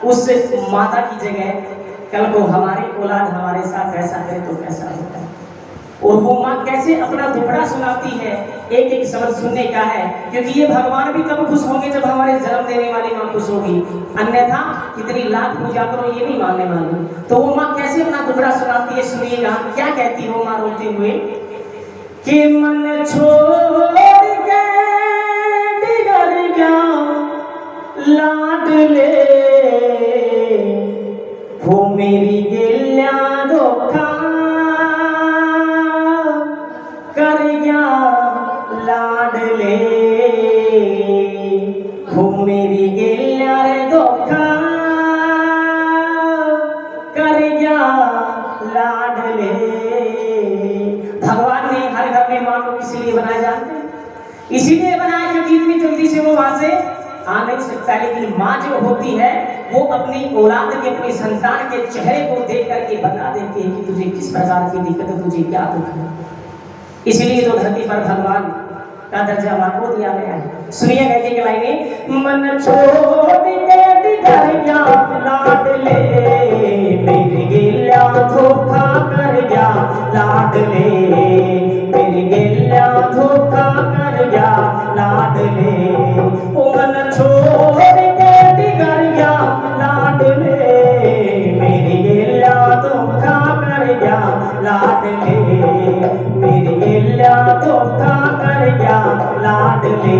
S4: उस माता की जगह कल को हमारी औलाद हमारे साथ ऐसा करे तो कैसा होता है? और वो माँ कैसे अपना दुखड़ा सुनाती है, एक एक शब्द सुनने का है, क्योंकि ये भगवान भी तब खुश होंगे जब हमारे जन्म देने वाली माँ खुश होगी, अन्यथा कितनी लाख पूजा करो ये नहीं मानने वाली। तो वो माँ कैसे अपना दुखड़ा सुनाती है, सुनिएगा क्या कहती हो माँ रोते हुए कि मन छोड़ गया लाडले हो मेरी गिलिया रे धोखा कर गया लाडले। भगवान ने हर घर में मां को इसीलिए बनाया, जानते हैं इसीलिए बनाया क्योंकि इतनी जल्दी से वो वहां से आ नहीं सकता। लेकिन माँ जो होती है वो अपनी औलाद के, अपने संतान के चेहरे को देख करके बता देती है कि तुझे किस प्रकार की दिक्कत है, तुझे क्या दुख है। इसलिए तो धरती पर भगवान का दर्जा मां को दिया गया है। सुनिए कैसे के लाइनें, मन छोड़ के घर गया लाडले मेरी गिलिया धोखा कर गया लाडले मेरी गिलिया धोखा कर गया लाडले। ओ मन छोड़ के घर गया लाडले मेरी गिलिया धोखा कर गया लाडले मेरी गिलिया धोखा कर गया लाडले।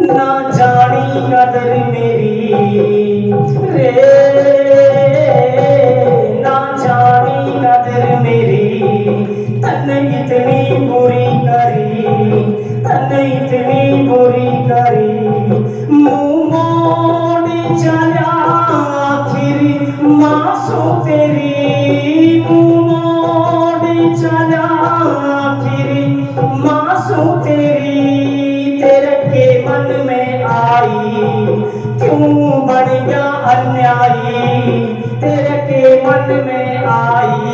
S4: ना जानी कदर मेरी रे ना जानी कदर मेरी तन इतनी बुरी करी तन इतनी बुरी करी। मुंह मोड़ चला आखिर मासूम तेरी मुंह मोड़ चला आखिर मासूम तेरी। तेरे के मन में आई क्यों बढ़ गया अन्यायी तेरे के मन में आई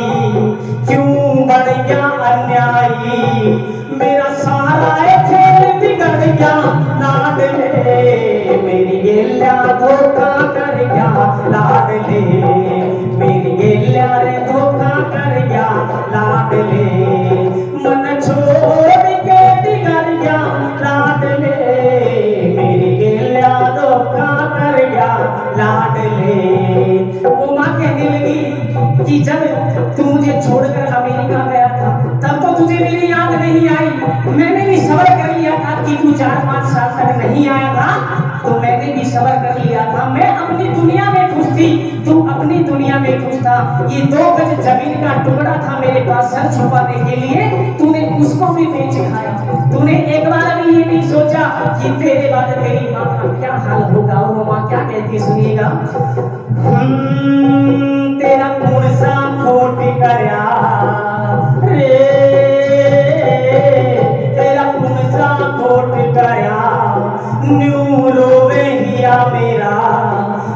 S4: क्यों बढ़ गया अन्यायी। मेरा सारा खेल बिगड़ गया लाडले मेरी गिलिया धोखा कर गया लाडले मेरी गिलिया रे धोखा कर गया लाडले। मन छोड़ के बिगड़ गया लाडले मेरी गिलिया धोखा कर गया लाडले। वो माँ कहने लगी कि जब तू मुझे छोड़कर अमेरिका गया था तब तो तुझे मेरी याद नहीं आई। मैंने भी सबर कर लिया था कि तू 4-5 साल तक नहीं आया था तो मैंने भी सबर कर लिया था। मैं अपनी दुनिया में खुश थी, तू अपनी दुनिया में खुश था। ये 2 गज जमीन का टुकड़ा था मेरे पास सर छुपाने के लिए, तूने उसको भी बेच खाया। तूने एक बार भी ये नहीं सोचा कि तेरे बाद तेरी माँ का क्या हाल होगा। वो माँ क्या कहती है सुनिएगा, तेरा कौन सा खोट करया रे तेरा कौन सा खोट करया न्यू रोवे हिया मेरा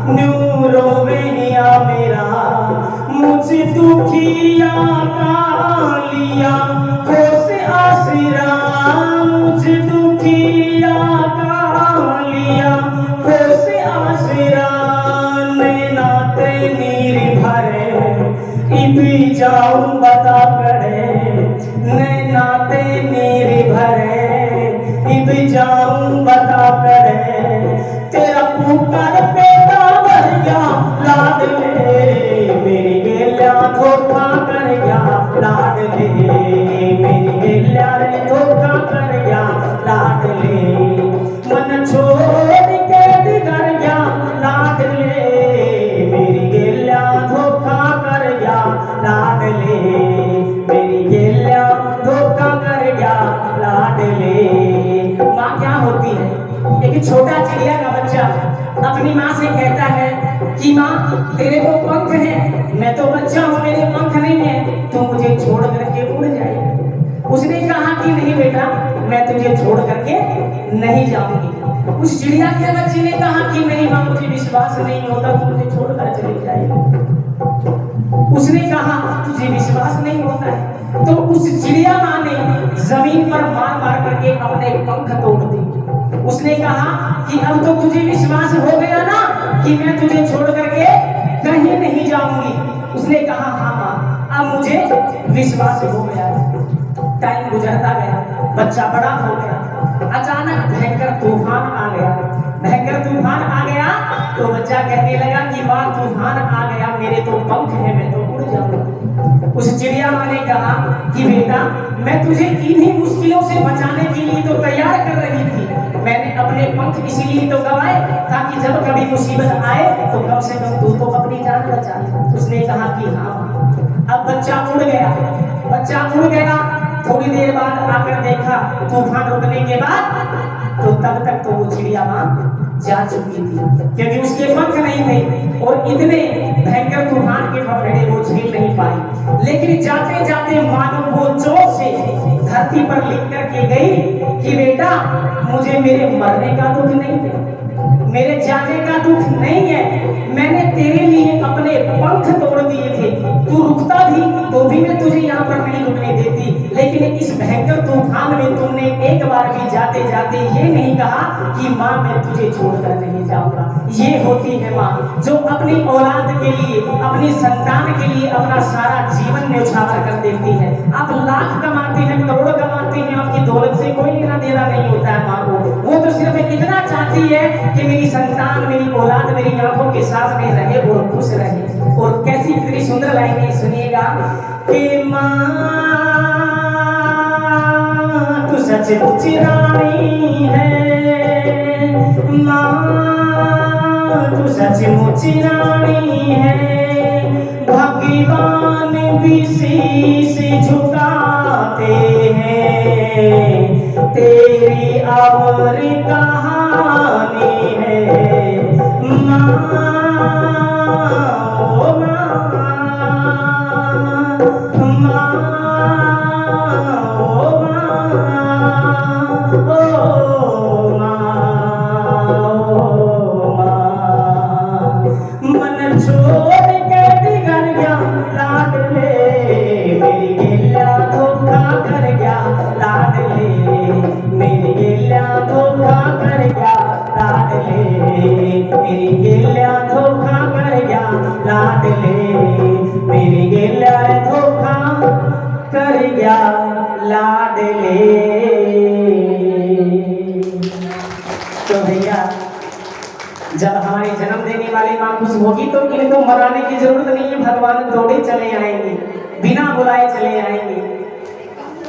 S4: न्यू रोवे हिया मेरा। मुझे दुखिया का लिया खोस आसरा मुझे दुखिया का लिया खोस आसरा। नैना ते नीर भरे इब जाऊं बता करे नैना ते नीर भरे इब जाऊं बता करे। तेरा पुकार पेटा भर गया लाडले मेरी गिलिया धोखा कर गया लाडले मेरी गिलिया रे धोखा कर गया लाडले। मन छोड़ के बिगड़ गया लाडले मेरी गिलिया धोखा कर गया लाडले मेरी गिलिया धोखा कर गया लाडले। माँ क्या होती है, एक छोटा चिड़िया का बच्चा अपनी माँ से कहता है कि माँ तेरे को पंख है, मैं तो बच्चा हूँ मेरे पंख नहीं है, तू मुझे छोड़ करके उड़ जाए। उसने कहा कि नहीं बेटा मैं तुझे छोड़ करके नहीं जाऊंगी। उस चिड़िया के बच्चे ने कहा कि नहीं माँ मुझे विश्वास नहीं होता तू मुझे छोड़कर चली जाएगी। उसने कहा तुझे विश्वास नहीं होता है तो उस चिड़िया माँ ने जमीन पर मार मार करके अपने पंख तोड़ दिए। उसने कहा कि अब तो तुझे विश्वास हो गया ना कि मैं तुझे छोड़ करके कहीं नहीं जाऊंगी। उसने कहा हाँ माँ अब मुझे विश्वास हो गया। टाइम गुजरता गया, बच्चा बड़ा हो गया। अचानक भयंकर तूफान आ गया। भयंकर तूफान आ गया तो बच्चा कहने लगा कि माँ तूफान आ गया, मेरे तो पंख है, मैं तो उड़ जाऊंगा। उस चिड़िया माँ ने कहा कि बेटा मैं तुझे इन्हीं मुश्किलों से बचाने के लिए तो तैयार कर रही थी। मैंने अपने पंख इसीलिए तो गवाए ताकि जब कभी मुसीबत आए तो कम से कम तू तो अपनी जान बचा ले। उसने कहा कि हाँ अब बच्चा उड़ गया, बच्चा उड़ गया। थोड़ी देर बाद आकर देखा तूफान रुकने के बाद, तो तब तक तो वो चिड़िया माँ जा चुकी थी, क्योंकि उसके पंख नहीं थे और इतने भयंकर तूफान के फफड़े वो झेल नहीं पाई। लेकिन जाते जाते मानो वो जोर से धरती पर लिख करके गई कि बेटा मुझे मेरे मरने का दुख नहीं है, मेरे जाने का दुख नहीं है, मैंने तेरे लिए अपने पंख तोड़ दिए थे, तू रुकता भी तो भी मैं तुझे यहाँ पर नहीं रुकने देती, लेकिन इस भयंकर तूफान में तुमने एक बार भी जाते जाते ये नहीं कहा कि माँ मैं तुझे छोड़कर नहीं जाऊंगा। ये होती है माँ जो अपनी औलाद के लिए, अपनी संतान के लिए अपना सारा जीवन न्यौछावर कर देती है। आप लाख कमाते हैं, करोड़ कमाते हैं, आपकी दौलत से कोई लेना देना नहीं होता है माँ को, वो तो सिर्फ इतना चाहती है कि मेरी संतान, मेरी औलाद मेरी आंखों के सामने रहे और खुश रहे। और कैसी कितनी सुंदर लाइनें सुनिएगा कि माँ तू सचमुच रानी है, माँ तू सचमुच रानी है, भगवान भी शीश झुकाते हैं, तेरी अमर कहानी है माँ, ओ माँ, माँ, ओ माँ, ओ माँ, ओ माँ, मन छोड़ के बिगड़ गया लाडले, मेरी गिल्ला धोखा कर गया लाडले, मेरी गिल्ला धोखा कर गया लाडले, मेरी गिल्ला धोखा कर गया लाडले, मेरी गिल्ला धोखा कर गया लाडले। तो भैया जब हमारे जन्म देने वाली माँ खुश होगी तो इनको मनाने की जरूरत नहीं है, भगवान दौड़े चले आएंगे, बिना बुलाए चले आएंगे।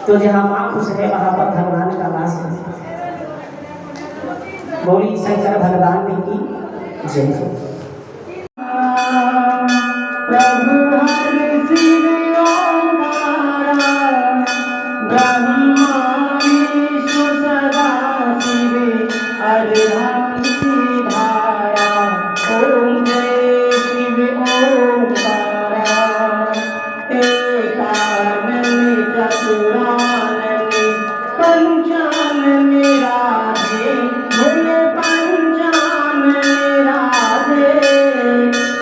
S4: तो जहाँ माँ खुश है वहां पर भगवान का वास है। बोली शंकर भगवान की जय हो। प्रभु हर शिव ओंकारा, ब्रह्मा विष्णु सदा शिव, अर्धांगी धारा, ओम जय शिव ओंकारा, एकानन चतुरानन पंचानन राधे, भोले पंचानन राधे,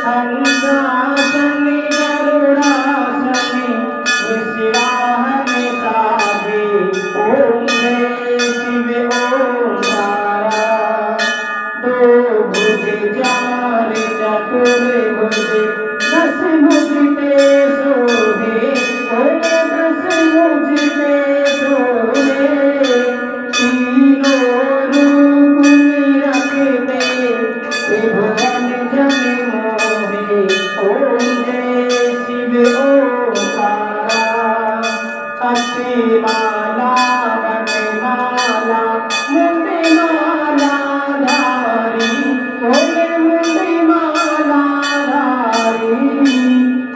S4: हंसासन गरुड़ासन वृषवाहन साधे, ओम जय शिव ओंकारा, दो भुज चार चतुर्भुज दस भुज ते शोभे, भोले दस भुज ते शोभे, तीनों रूप निरखते त्रिभुवन जन मोहे, ओम जय शिव ओंकारा, अक्षमाला वनमाला मुंडी माला धारी, भोले मुंडी माला धारी,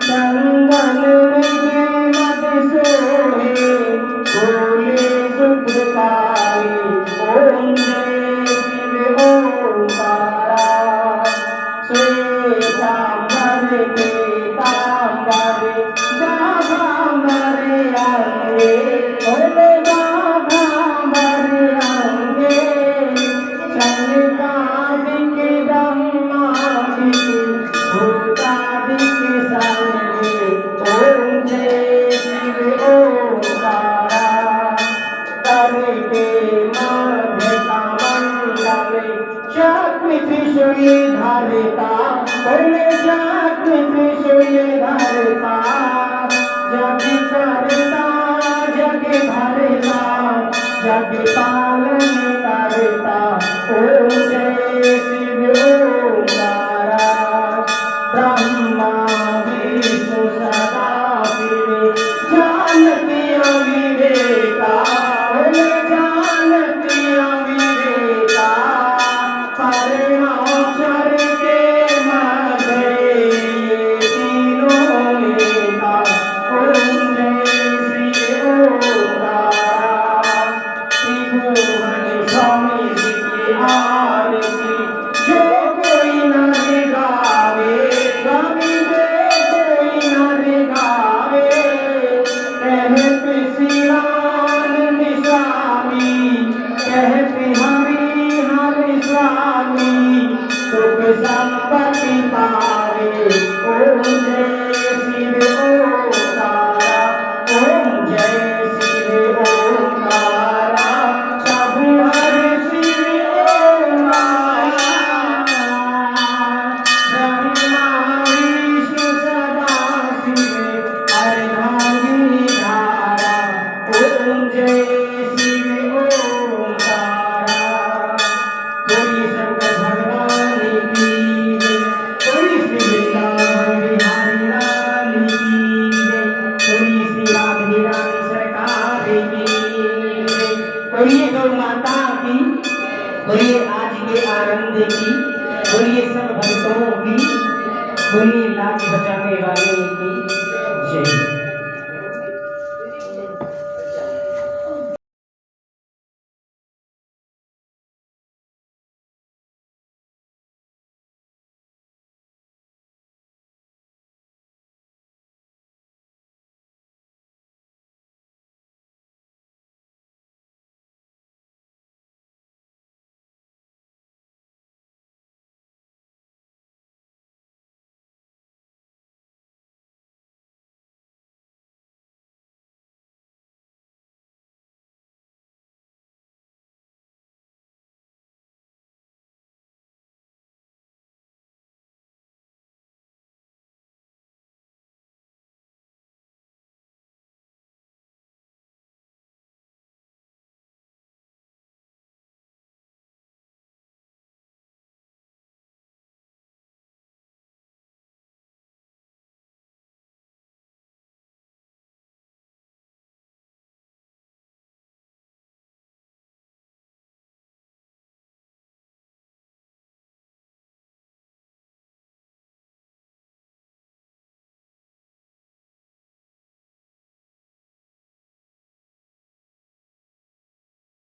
S4: चंदन हृदय मद सोहे, भोले सुखकारी, ओम जय शिव ओंकारा, श्वेतांबर पीतांबर गाभांबर अंगे, भोले गाभांबर अंगे, चंद्रिकादिक ब्रह्मादिक भूतादिक संगे, ओम जय शिव ओंकारा, करके मध्य कमंडल चक्र त्रिशूल धारिता, भोले चक्र त्रिशूल धारिता, जग करता जग भरता, जग पालन करता, ओम जय शिव ओंकारा, ब्रह्मा विष्णु सदा शिव, जानती अविवेका, भोले जानती अविवेका, परमाक्षर के मध्य तीनों नेता, बोलिए गौ माता की, बोलिए आज के आनंद की, बोलिए सब भक्तों की, बोलिए लाज बचाने वाले की जय।